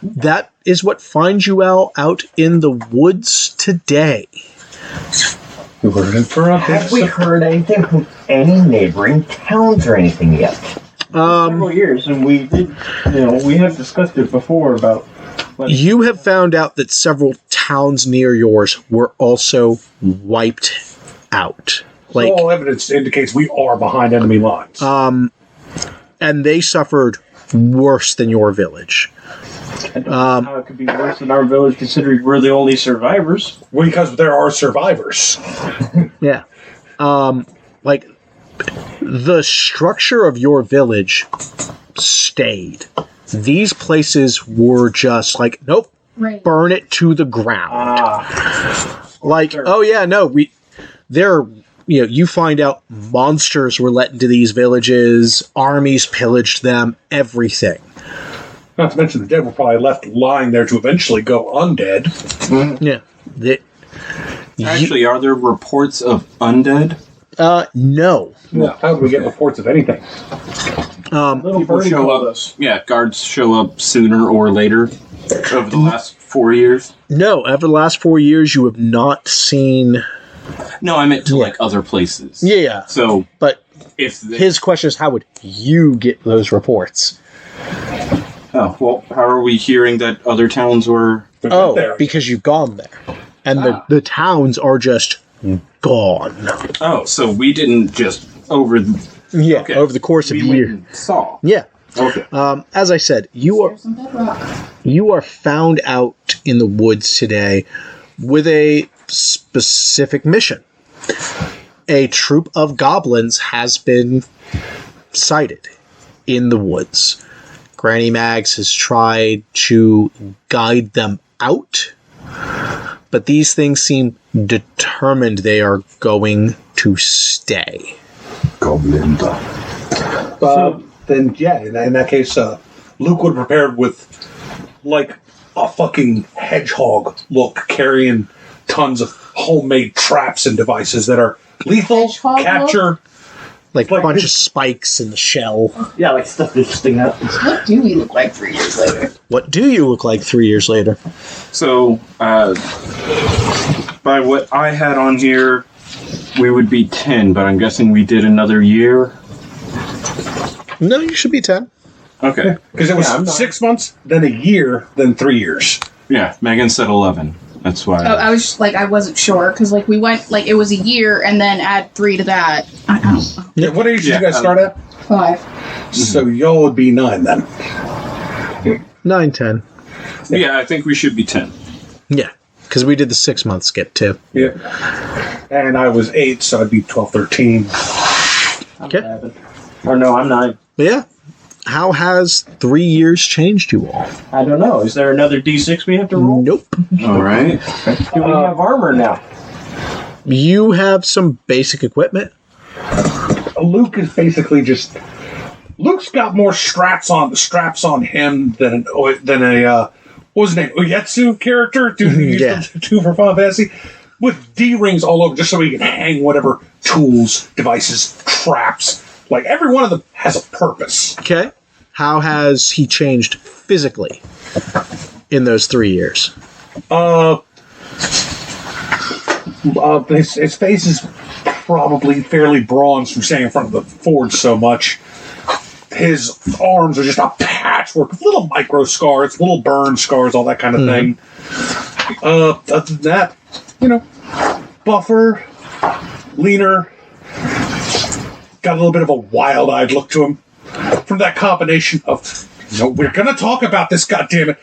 That is what finds you all out in the woods today. Have we heard anything from any neighboring towns or anything yet? Several years, and we did, we have discussed it before about. You have found out that several towns near yours were also wiped out. So all evidence indicates we are behind enemy lines. And they suffered worse than your village. I don't know how it could be worse than our village, considering we're the only survivors. Well, because there are survivors. Yeah. The structure of your village stayed. These places were just nope, Right. burn it to the ground. You find out monsters were let into these villages, armies pillaged them, everything. Not to mention the dead were probably left lying there to eventually go undead. Yeah. Actually, are there reports of undead? No. Well, how do we get reports of anything? People show up. Yeah, guards show up sooner or later over the last 4 years. No, over the last 4 years, you have not seen. No, I meant to other places. Yeah. So, but if his question is, how would you get those reports? Oh, well, how are we hearing that other towns were... there? Because you've gone there. And the towns are just gone. Oh, so we didn't just over the course of a year. Saw. Yeah. Okay. As I said, you are found out in the woods today with a specific mission. A troop of goblins has been sighted in the woods. Granny Mags has tried to guide them out, but these things seem determined they are going to stay. Goblin. Then, yeah, in that case, Luke would have prepared with, a fucking hedgehog look, carrying tons of homemade traps and devices that are lethal, Hedgehog capture... A bunch of spikes in the shell. Yeah, stuff that's sticking out. What do we look like 3 years later? What do you look like 3 years later? So, by what I had on here, we would be 10, but I'm guessing we did another year? No, you should be 10. Okay. Because it was 6 months, then a year, then 3 years. Yeah, Megan said 11. That's why. I was just I wasn't sure, because we went, it was a year, and then add 3 to that. I don't know. Yeah, what age did you guys start at? 5. So y'all would be 9 then. 9, 10. Yeah, I think we should be 10. Yeah, because we did the 6 month skip too. Yeah. And I was 8, so I'd be 12, 13. Okay. Or no, I'm 9. But yeah. How has 3 years changed you all? I don't know. Is there another D6 we have to roll? Nope. All right. Do we have armor now? You have some basic equipment. Luke is basically just... Luke's got more straps on him than a what was his name? Uyetsu character? Two for Final Fantasy? With D-rings all over, just so he can hang whatever tools, devices, traps. Every one of them has a purpose. Okay. How has he changed physically in those 3 years? His face is probably fairly bronzed from standing in front of the forge so much. His arms are just a patchwork of little micro scars, little burn scars, all that kind of thing. Other than that, buffer, leaner, got a little bit of a wild-eyed look to him. From that combination of No, we're gonna talk about this. Goddammit!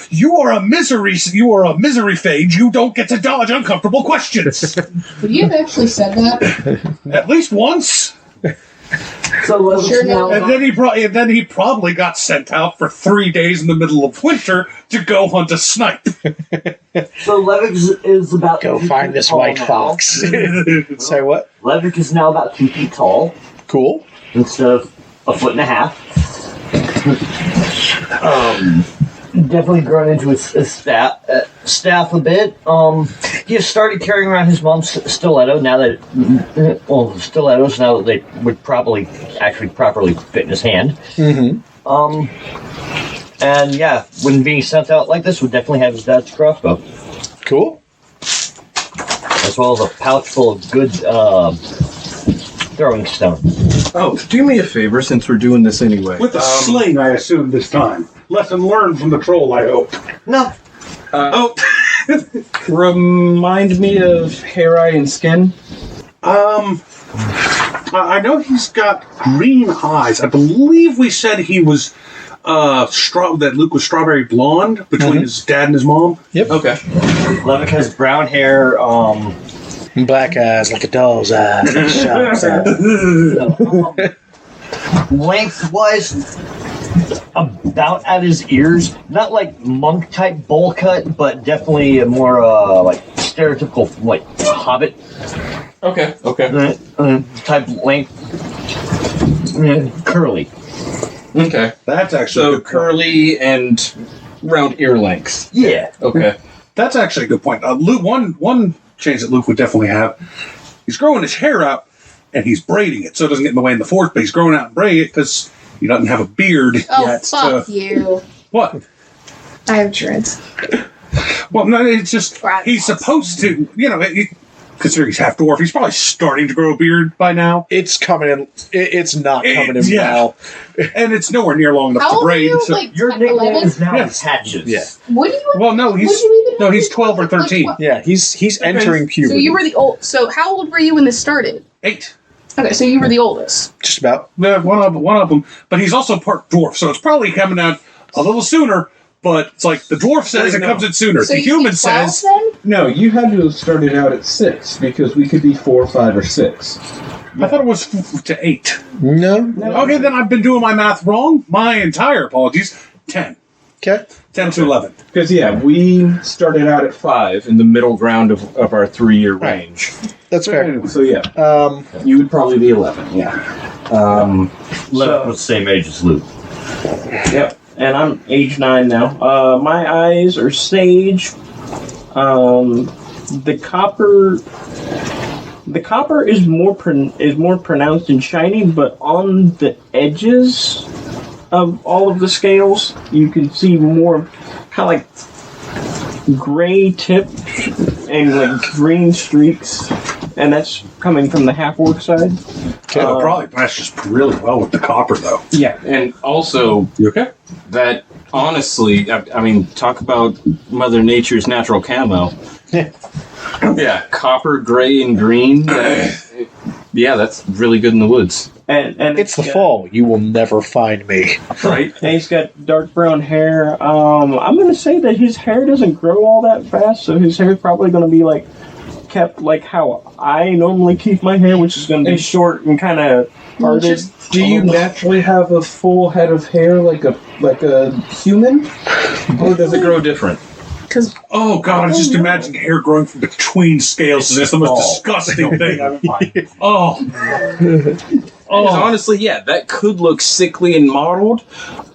You are a misery. You are a misery phage. You don't get to dodge uncomfortable questions. Would you have actually said that? At least once. So Levix Sure now And then he probably got sent out for 3 days in the middle of winter to go hunt a snipe. So Levix is about Go 2 find feet this tall white now. fox. Say what? Levick is now about 2 feet tall Cool. instead of 1.5 feet. Definitely grown into his staff a bit. He has started carrying around his mom's stiletto now that, stilettos now that they would probably actually properly fit in his hand. Mm-hmm. And yeah, when being sent out like this, would definitely have his dad's crossbow, Cool. as well as a pouch full of good throwing stones. Oh, do me a favor since we're doing this anyway. With a sling, I assume, this time. Lesson learned from the troll, I hope. No, Remind me of hair, eye, and skin. I know he's got green eyes. I believe we said he was that Luke was strawberry blonde between his dad and his mom. Yep. Okay. Levick has brown hair. Black eyes like a doll's eyes. Like a shark's eyes. Lengthwise, about at his ears. Not like monk type bowl cut, but definitely a more like stereotypical like hobbit Okay. type length. Curly. Okay. That's actually So a good point. curly and round ear lengths. Yeah. Okay. That's actually a good point. Luke, one change that Luke would definitely have. He's growing his hair out and he's braiding it so it doesn't get in the way in the force. But he's growing out and braiding it because he doesn't have a beard Oh, yet. fuck you. What? I have dreads. Well, no, it's just Right. he's supposed to. Considering he's half dwarf, he's probably starting to grow a beard by now, It's coming in. It's not coming in yeah. well. and it's nowhere near long enough How to old are braid. you? So, Like Your 10, nickname 11? is now Yes. Patches. Yeah. What do you? well, no, Would you even he's have 12 or like 13. what? Yeah, he's entering puberty. So you were the old. So how old were you when this started? 8. Okay, so you were the oldest. just about. One of them, but he's also part dwarf, so it's probably coming out a little sooner. But it's like the dwarf says it comes in sooner. So The you human think 12 says then? No, you had to have started out at 6 because we could be 4, 5, or 6. I thought it was to 8. No. Okay, then I've been doing my math wrong. My entire apologies. 10. Okay. 10 to 11. Because, yeah, we started out at 5 in the middle ground of our 3-year range. That's fair. So, yeah, you would probably be 11, yeah. Levick was the same age as Luke. Yep. And I'm age 9 now. My eyes are sage. The copper is more pronounced and shiny, but on the edges of all of the scales, you can see more kind of like gray tips and like green streaks, and that's coming from the half orc side. It'll probably matches really well with the copper, though. Yeah, and also You okay? that honestly, I mean, talk about Mother Nature's natural camo. Yeah, copper, gray, and green. Yeah, that's really good in the woods. And It's the fall. You will never find me. Right? And he's got dark brown hair. I'm gonna say that his hair doesn't grow all that fast, so his hair is probably gonna be like kept like how I normally keep my hair, which is gonna be short and kind of parted. Do you naturally have a full head of hair like a human? Or does it grow different? Because Oh, God, I just imagine hair growing from between scales, and it's the most disgusting thing I've ever Oh. Because honestly, yeah, that could look sickly and mottled,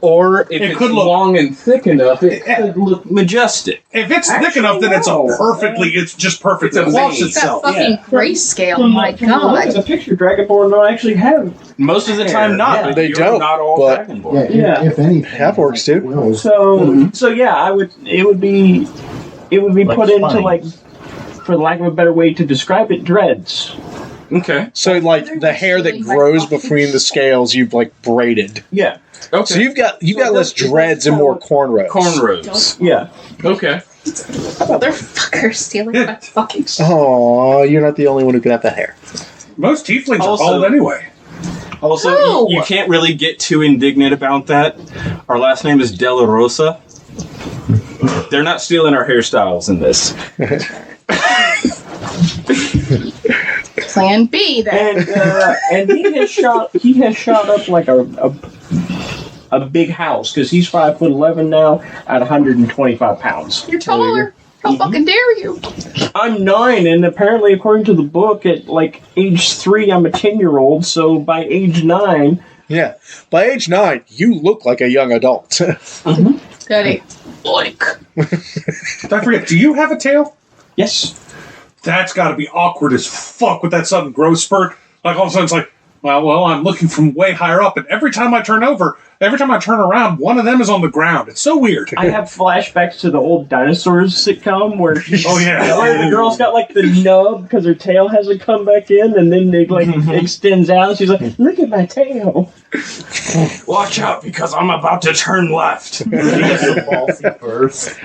or if it's could look- long and thick enough, it could look majestic. If it's thick enough, then it's just perfect It's to wash amazing. itself. that fucking grayscale. My Look at God. the picture. Dragonborn don't actually have. Most of the time, not. Yeah. but They you're don't, Not all but- Dragonborn. Yeah. If anything, Half orcs do. wills. So yeah, I would. It would be Like put into spines. like, for lack of a better way to describe it, dreads. Okay. So like the hair that grows between the scales, you've like braided. Yeah. Okay. So you've got less dreads and more cornrows. cornrows. Yeah. Okay. Motherfucker stealing my fucking shit. Oh, you're not the only one who can have that hair. Most tieflings Also- are bald anyway. Also, No. you can't really get too indignant about that. Our last name is De La Rosa. They're not stealing our hairstyles in this. Plan B then. And he has shot up like a big house because he's 5'11" now at 125 pounds. You're taller. How fucking dare you? I'm 9, and apparently, according to the book, at like age 3, I'm a 10-year-old. So by age 9, Yeah. By age 9, you look like a young adult. Daddy. Like. Did I forget, do you have a tail? yes, That's got to be awkward as fuck with that sudden growth spurt. Like, all of a sudden, it's like, well, I'm looking from way higher up, and every time I turn around, one of them is on the ground. It's so weird. I have flashbacks to the old Dinosaurs sitcom where Oh, yeah. where the girl's got like the nub because her tail hasn't come back in, and then it like extends out. And she's like, "Look at my tail." Watch out, because I'm about to turn left. First.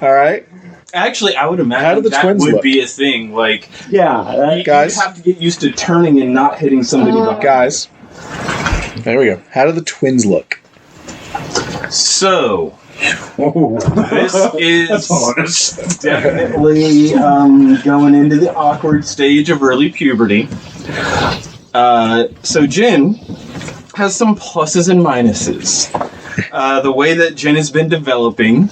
All right. Actually, I would How do imagine the that twins would look? be a thing. Like, Yeah, Guys? you have to get used to turning and not hitting somebody behind. Guys. There we go. How do the twins look? So, this is That's honest. definitely going into the awkward stage of early puberty. So Jin has some pluses and minuses. The way that Jin has been developing,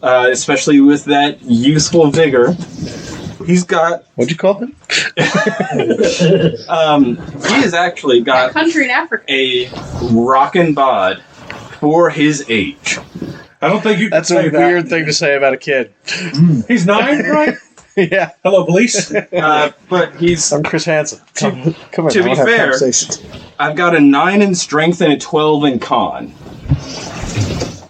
especially with that youthful vigor, he's got... What'd you call him? he has actually got Country in Africa. a rockin' bod for his age. I don't think you can That's a say that. weird thing to say about a kid. He's 9, right? Yeah. Hello, police. But he's... I'm Chris Hansen. Come on. to I be wanna have fair- conversations. I've got a 9 in strength and a 12 in con.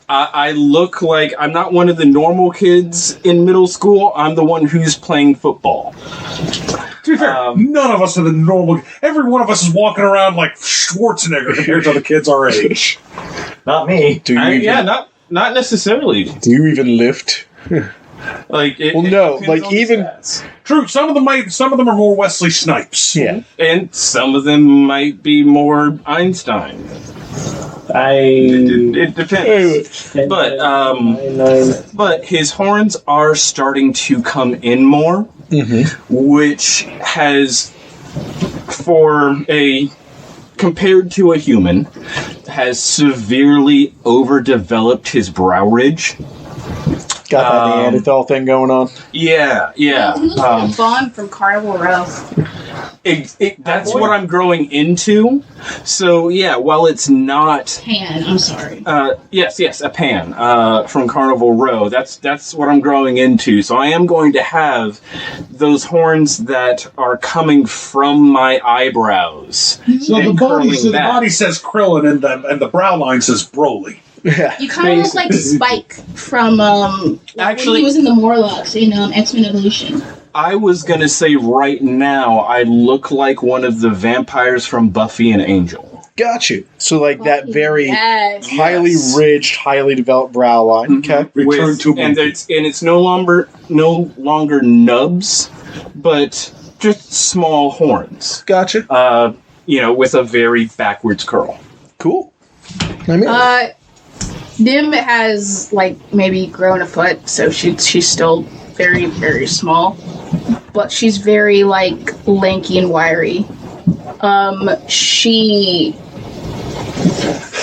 I look like I'm not one of the normal kids in middle school. I'm the one who's playing football. To be fair, none of us are the normal. Every one of us is walking around like Schwarzenegger compared to the kids our age. Not me. Do you even, Not necessarily. do you even lift? Like, Well, no, depends like, on the even- stats. True, some of them are more Wesley Snipes. Yeah. And some of them might be more Einstein. It depends. But but his horns are starting to come in more, which has, for a compared to a human, has severely overdeveloped his brow ridge. Got that Neanderthal thing going on. Yeah. He looks like a Bond from Carnival Row. That's what I'm growing into. So yeah, while it's not Pan, I'm sorry. yes, a pan from Carnival Row. That's what I'm growing into. So I am going to have those horns that are coming from my eyebrows. So the and body, curling back. says Krillin and the brow line says Broly. Yeah. You kind of look like Spike from Actually- when he was in the Morlocks in X-Men Evolution. I was gonna say right now I look like one of the vampires from Buffy and Angel. Got you. So, like, that very Yes. highly ridged, highly developed brow line. Okay. Return to and monkey. it's no longer nubs, but just small horns. Gotcha. With a very backwards curl. Cool. I mean, Nim has like maybe grown a foot, so she's still very, very small, but she's very like lanky and wiry. She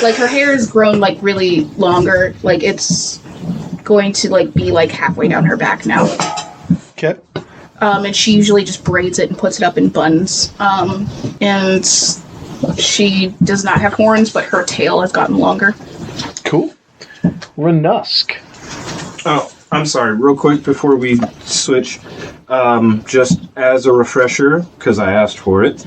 like her hair has grown like really longer, like it's going to like be like halfway down her back now. okay. And she usually just braids it and puts it up in buns. And she does not have horns, but her tail has gotten longer. Cool. Renusk. Oh, I'm sorry. Real quick before we switch, just as a refresher, because I asked for it.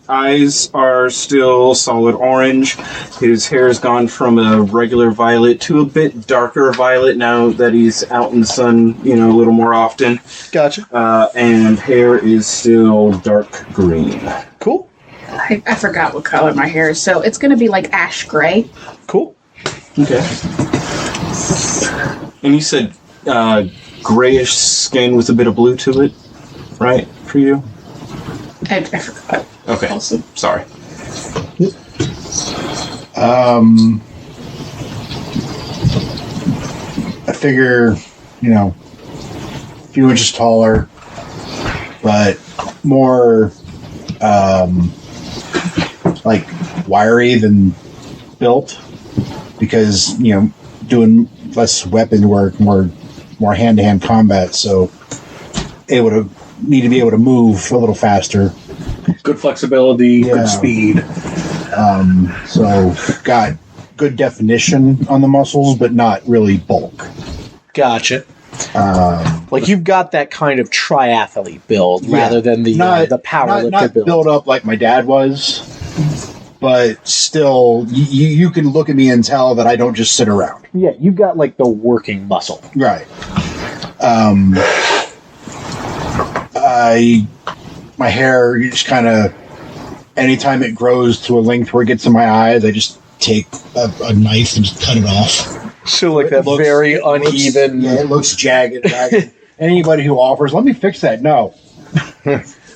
Eyes are still solid orange. His hair has gone from a regular violet to a bit darker violet now that he's out in the sun, a little more often. Gotcha. And hair is still dark green. Cool. I forgot what color my hair is, so it's going to be like ash gray. Cool. Okay. And you said grayish skin with a bit of blue to it, right? For you? I forgot. Okay. Also. Sorry. I figure, a few inches taller, but more like wiry than built, because doing less weapon work, more hand-to-hand combat, so need to be able to move a little faster. Good flexibility, good speed. So got good definition on the muscles, but not really bulk. Gotcha. Like you've got that kind of triathlete build rather than the powerlifter not build. Built up like my dad was, but still, you can look at me and tell that I don't just sit around. Yeah, you've got like the working muscle. Right. My hair, you just kind of, anytime it grows to a length where it gets in my eyes, I just take a knife and just cut it off. So like that very uneven. It looks jagged. Anybody who offers, let me fix that. No.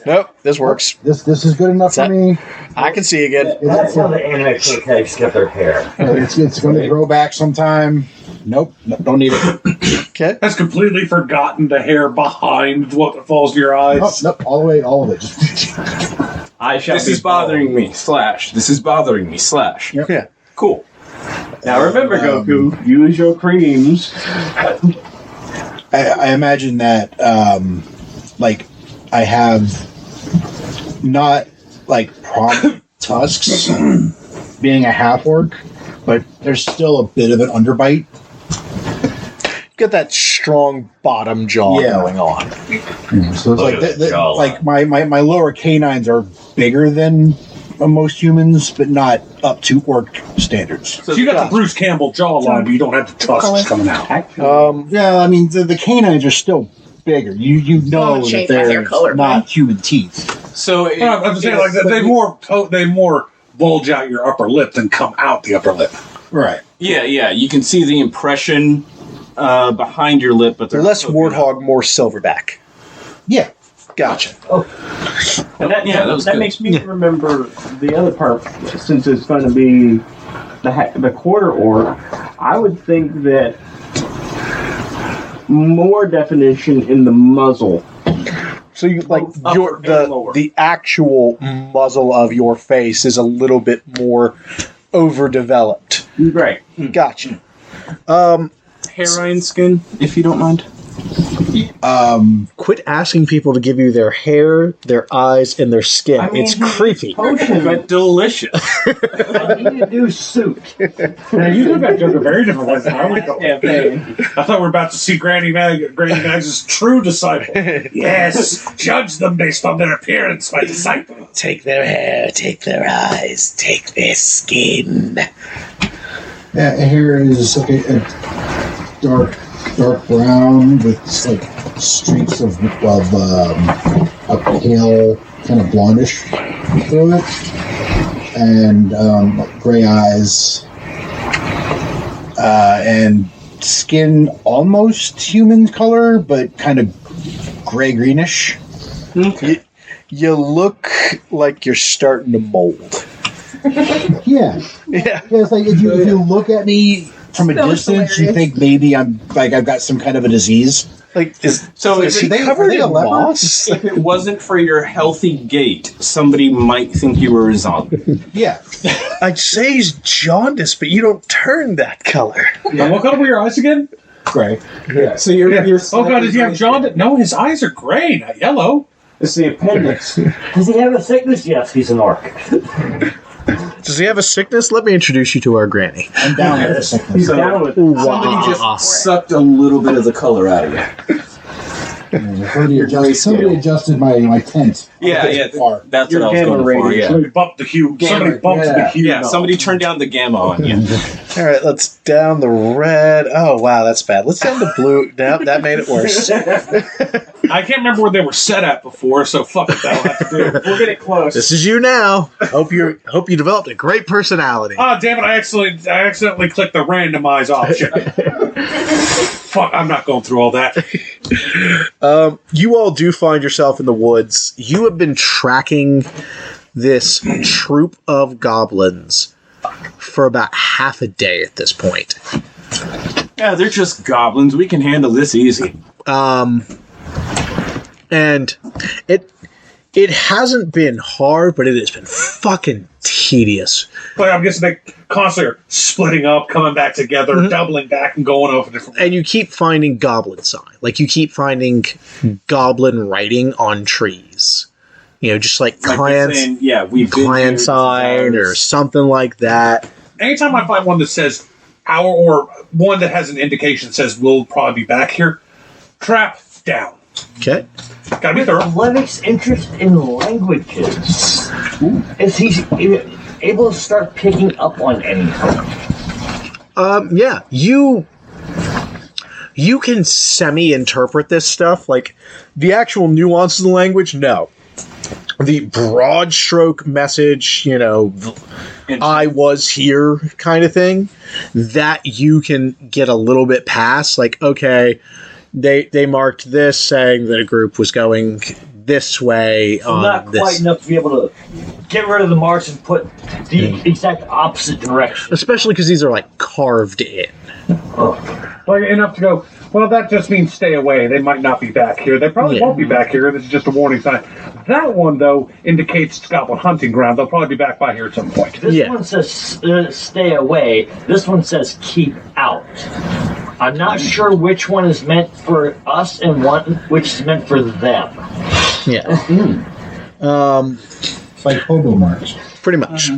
Nope, this works. This is good enough for me. I can see again. That's how the anime protagonists get their hair. It's going to grow back sometime. Nope, don't need it. Okay. Has completely forgotten the hair behind what falls to your eyes. Nope, all of it. Just This is bothering me. This is bothering me. Yep. Yeah. Cool. Now remember, Goku, use your creams. I imagine that, I have not prominent tusks, being a half orc, but there's still a bit of an underbite. Get that strong bottom jaw going on. So it's like my lower canines are bigger than most humans, but not up to orc standards. So you got the Bruce Campbell jawline, but you don't have the tusks coming out. Yeah, I mean the canines are still bigger. You know that they're not human teeth. So I'm saying they more bulge out your upper lip than come out the upper lip. Right. Yeah. You can see the impression behind your lip, but they're less warthog, more silverback. Yeah. Gotcha. And that makes me remember the other part, since it's going to be the quarter orc. I would think that more definition in the muzzle. So you the actual muzzle of your face is a little bit more overdeveloped. Right. Gotcha. Hairline skin, if you don't mind. Quit asking people to give you their hair, their eyes, and their skin. It's creepy. Potion, but delicious. I need a new suit. You took that joke a very different way than I was going. I thought we were about to see Granny Mags' true disciple. Yes, judge them based on their appearance, my disciple. Take their hair, take their eyes, take their skin. Yeah, hair is a dark brown with streaks of a pale kind of blondish through it, and gray eyes, and skin almost human color, but kind of gray-greenish. Okay. You look like you're starting to mold. Yeah. It's like if you look at me from a distance, you think maybe I've got some kind of a disease. Is he covered in moss? If it wasn't for your healthy gait, somebody might think you were a zombie. Yeah. I'd say he's jaundice, but you don't turn that color. Yeah. What color were your eyes again? Gray. Yeah. So you're oh god, does he have jaundice? No, his eyes are gray, not yellow. It's the appendix. Does he have a sickness? Yes, he's an orc. Does he have a sickness? Let me introduce you to our granny. I'm down with the sickness. He's down with it. Somebody just sucked a little bit of the color out of you. Somebody adjusted my tent. Yeah. Far. That's Your what I was gamma going for. radius. Yeah. Somebody bumped the hue. Somebody bumped the hue. Yeah, somebody turned down the gamma on you. All right, let's down the red. Oh, wow, that's bad. Let's down the blue. Nope, that made it worse. I can't remember where they were set at before, so fuck it. That'll have to do. We'll get it close. This is you now. Hope you developed a great personality. Oh damn it! I accidentally clicked the randomize option. Fuck! I'm not going through all that. You all do find yourself in the woods. You have been tracking this troop of goblins for about half a day at this point. Yeah, they're just goblins. We can handle this easy. And it hasn't been hard, but it has been fucking tedious. But I'm guessing they constantly are splitting up, coming back together, doubling back, and going over different. And you keep finding goblin sign. Like, you keep finding goblin writing on trees. You know, just like clan, saying, yeah, we've been clan here, sign or something like that. Anytime I find one that says our, or one that has an indication that says we'll probably be back here, trap down. Okay. Gotta be thorough. Lennox's interest in languages. Is he able to start picking up on anything? Yeah, you can semi-interpret this stuff. Like, the actual nuances of the language, no. The broad stroke message, you know, I was here kind of thing, that you can get a little bit past. Like, okay, they marked this saying that a group was going this way on Not this. quite enough to be able to get rid of the marks and put the exact opposite direction. Especially because these are, like, carved in. Like, enough to go, well, that just means stay away. They might not be back here. They probably won't be back here. This is just a warning sign. That one, though, indicates goblin hunting ground. They'll probably be back by here at some point. This one says stay away. This one says keep out. I'm not sure which one is meant for us and which is meant for them. Yeah. It's like hobo marks. Pretty much.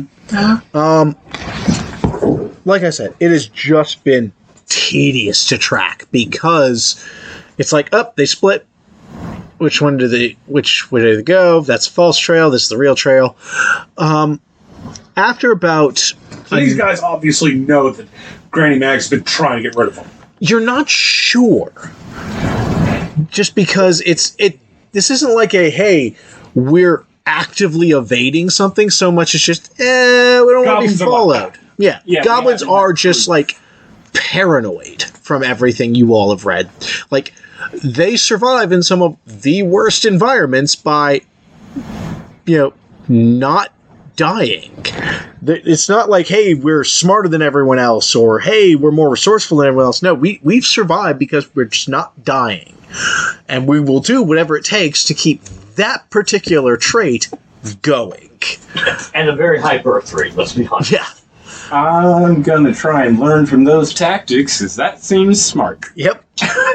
Like I said, it has just been tedious to track because it's like, they split. Which way do they go? That's a false trail. This is the real trail. After about... So these guys obviously know that Granny Mag's been trying to get rid of them. You're not sure. Just because this isn't like hey, we're actively evading something so much. It's just, we don't want to be followed. Yeah, goblins are just, like, paranoid from everything you all have read. Like, they survive in some of the worst environments by, not dying. It's not like, hey, we're smarter than everyone else, or hey, we're more resourceful than everyone else. No, we've survived because we're just not dying. And we will do whatever it takes to keep that particular trait going. And a very high birth rate, let's be honest. Yeah. I'm gonna try and learn from those tactics, because that seems smart. Yep.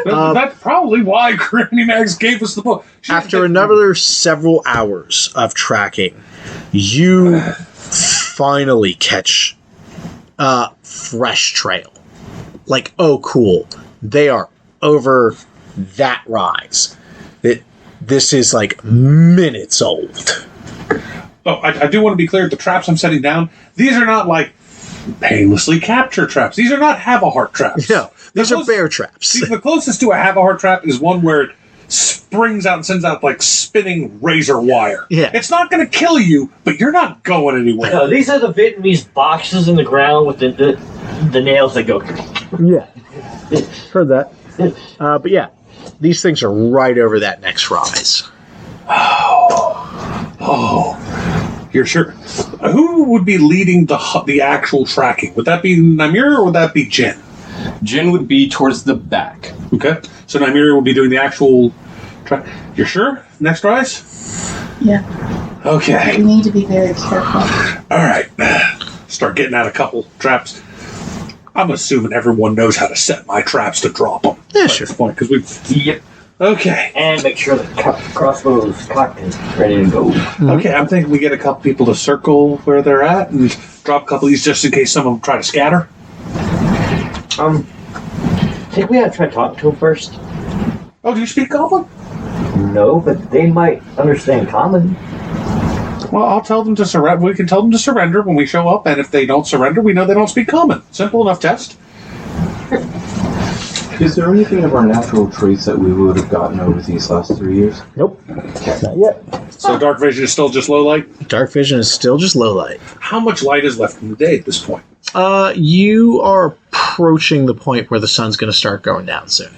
That's probably why Granny Mags gave us the book. After another several hours of tracking, you finally catch a fresh trail. Like, oh, cool. They are over that rise. This is, like, minutes old. Oh, I do want to be clear, the traps I'm setting down, these are not, like, painlessly capture traps. These are not have-a-heart traps. No, these are bear traps. See, the closest to a have-a-heart trap is one where it springs out and sends out, like, spinning razor wire. Yeah. It's not going to kill you, but you're not going anywhere. No, these are the Vietnamese boxes in the ground with the nails that go... Yeah. Heard that. But yeah, these things are right over that next rise. Oh. You're sure? Who would be leading the actual tracking? Would that be Nymeria or would that be Jin? Jin would be towards the back. Okay. So Nymeria will be doing the actual track. You're sure? Next rise? Yeah. Okay. We need to be very careful. All right. Start getting out a couple traps. I'm assuming everyone knows how to set my traps to drop them. Yeah, sure. Because we've... Yep. Okay. And make sure the crossbow is cocked and ready to go. Okay, I'm thinking we get a couple people to circle where they're at and drop a couple of these just in case some of them try to scatter. I think we have to try to talk to them first. Oh, do you speak Goblin? No, but they might understand common. Well, I'll tell them to surrender. We can tell them to surrender when we show up, and if they don't surrender, we know they don't speak Common. Simple enough test. Is there anything of our natural traits that we would have gotten over these last 3 years? Nope. Not yet. So dark vision is still just low light? Dark vision is still just low light. How much light is left in the day at this point? You are approaching the point where the sun's going to start going down soon.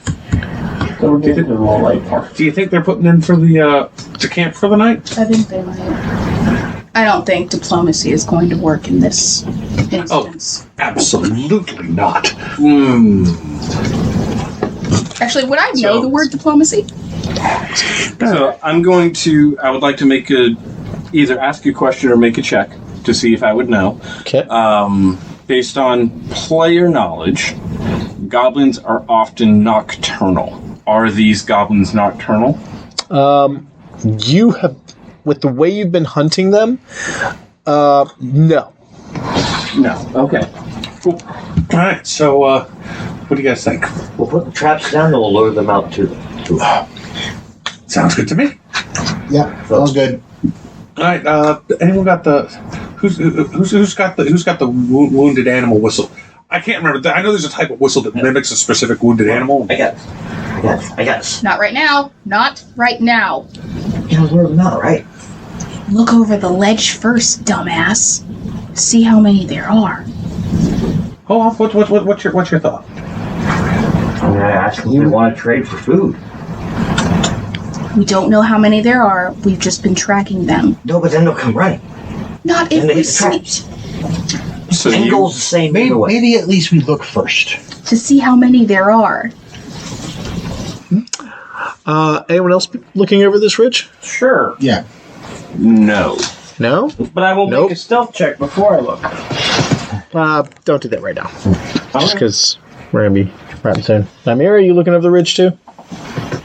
So we're getting to the low light part. Do you think they're putting in for the to camp for the night? I think they might. I don't think diplomacy is going to work in this instance. Absolutely not. Actually, would I know the word diplomacy? So I would like to either ask a question or make a check to see if I would know. Okay. Based on player knowledge, goblins are often nocturnal. Are these goblins nocturnal? You have, with the way you've been hunting them, no. No. Okay. Cool. All right. So, what do you guys think? We'll put the traps down and we'll lure them out to them. Sounds good to me. Yeah, sounds good. All right. Anyone got the? Who's got the wounded animal whistle? I can't remember. I know there's a type of whistle that mimics a specific wounded animal. I guess. Not right now. Not right now. You know, lure them out, right? Look over the ledge first, dumbass. See how many there are. Oh, what's your thought? I'm going to ask them if they want to trade for food. We don't know how many there are. We've just been tracking them. No, but then they'll come running. Not if And they we hit the traps. see. So End goal's the same either way. Maybe at least we look first. To see how many there are. Anyone else looking over this ridge? Sure. Yeah. No. No? But I will Nope. make a stealth check before I look. Don't do that right now. Just because we're going to be wrapping soon. Amir, are you looking over the ridge too?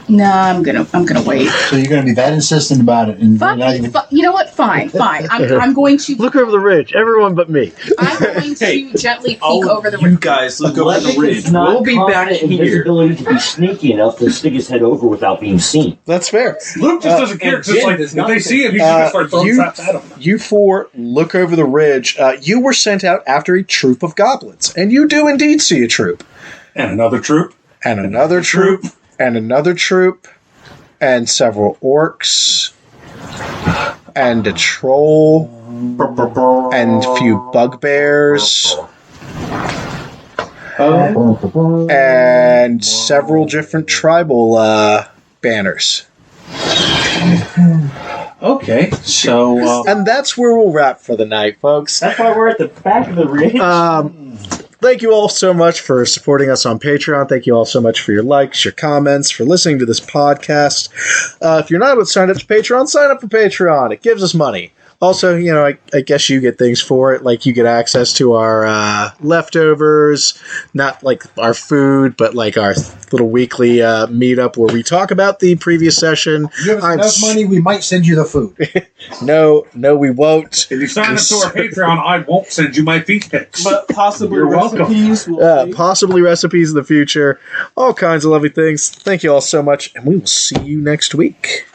No, I'm gonna wait. So you're going to be that insistent about it, and you're not even. You know what? Fine. I'm going to Look over the ridge. Everyone but me. I'm going to gently peek over the You ridge. guys look over the Levick ridge. is not We'll be back confident in his here. ability to be sneaky enough to stick his head over without being seen. That's fair. Luke just doesn't care. and It's just Jim like does if not they see him, he's just gonna start throwing traps at him. You four look over the ridge. You were sent out after a troop of goblins, and you do indeed see a troop. And another troop. And another troop. And another troop. And several orcs. And a troll. And a few bugbears. And several different tribal banners. Okay, so And that's where we'll wrap for the night, folks. That's why we're at the back of the ridge. Thank you all so much for supporting us on Patreon. Thank you all so much for your likes, your comments, for listening to this podcast. If you're not signed up to Patreon, sign up for Patreon. It gives us money. Also, I guess you get things for it, like you get access to our leftovers, not like our food, but like our little weekly meetup where we talk about the previous session. Give us enough money, we might send you the food. No, we won't. if you sign up to our Patreon, I won't send you my feet pics. But possibly You're welcome. recipes. We'll see. Possibly recipes in the future. All kinds of lovely things. Thank you all so much, and we will see you next week.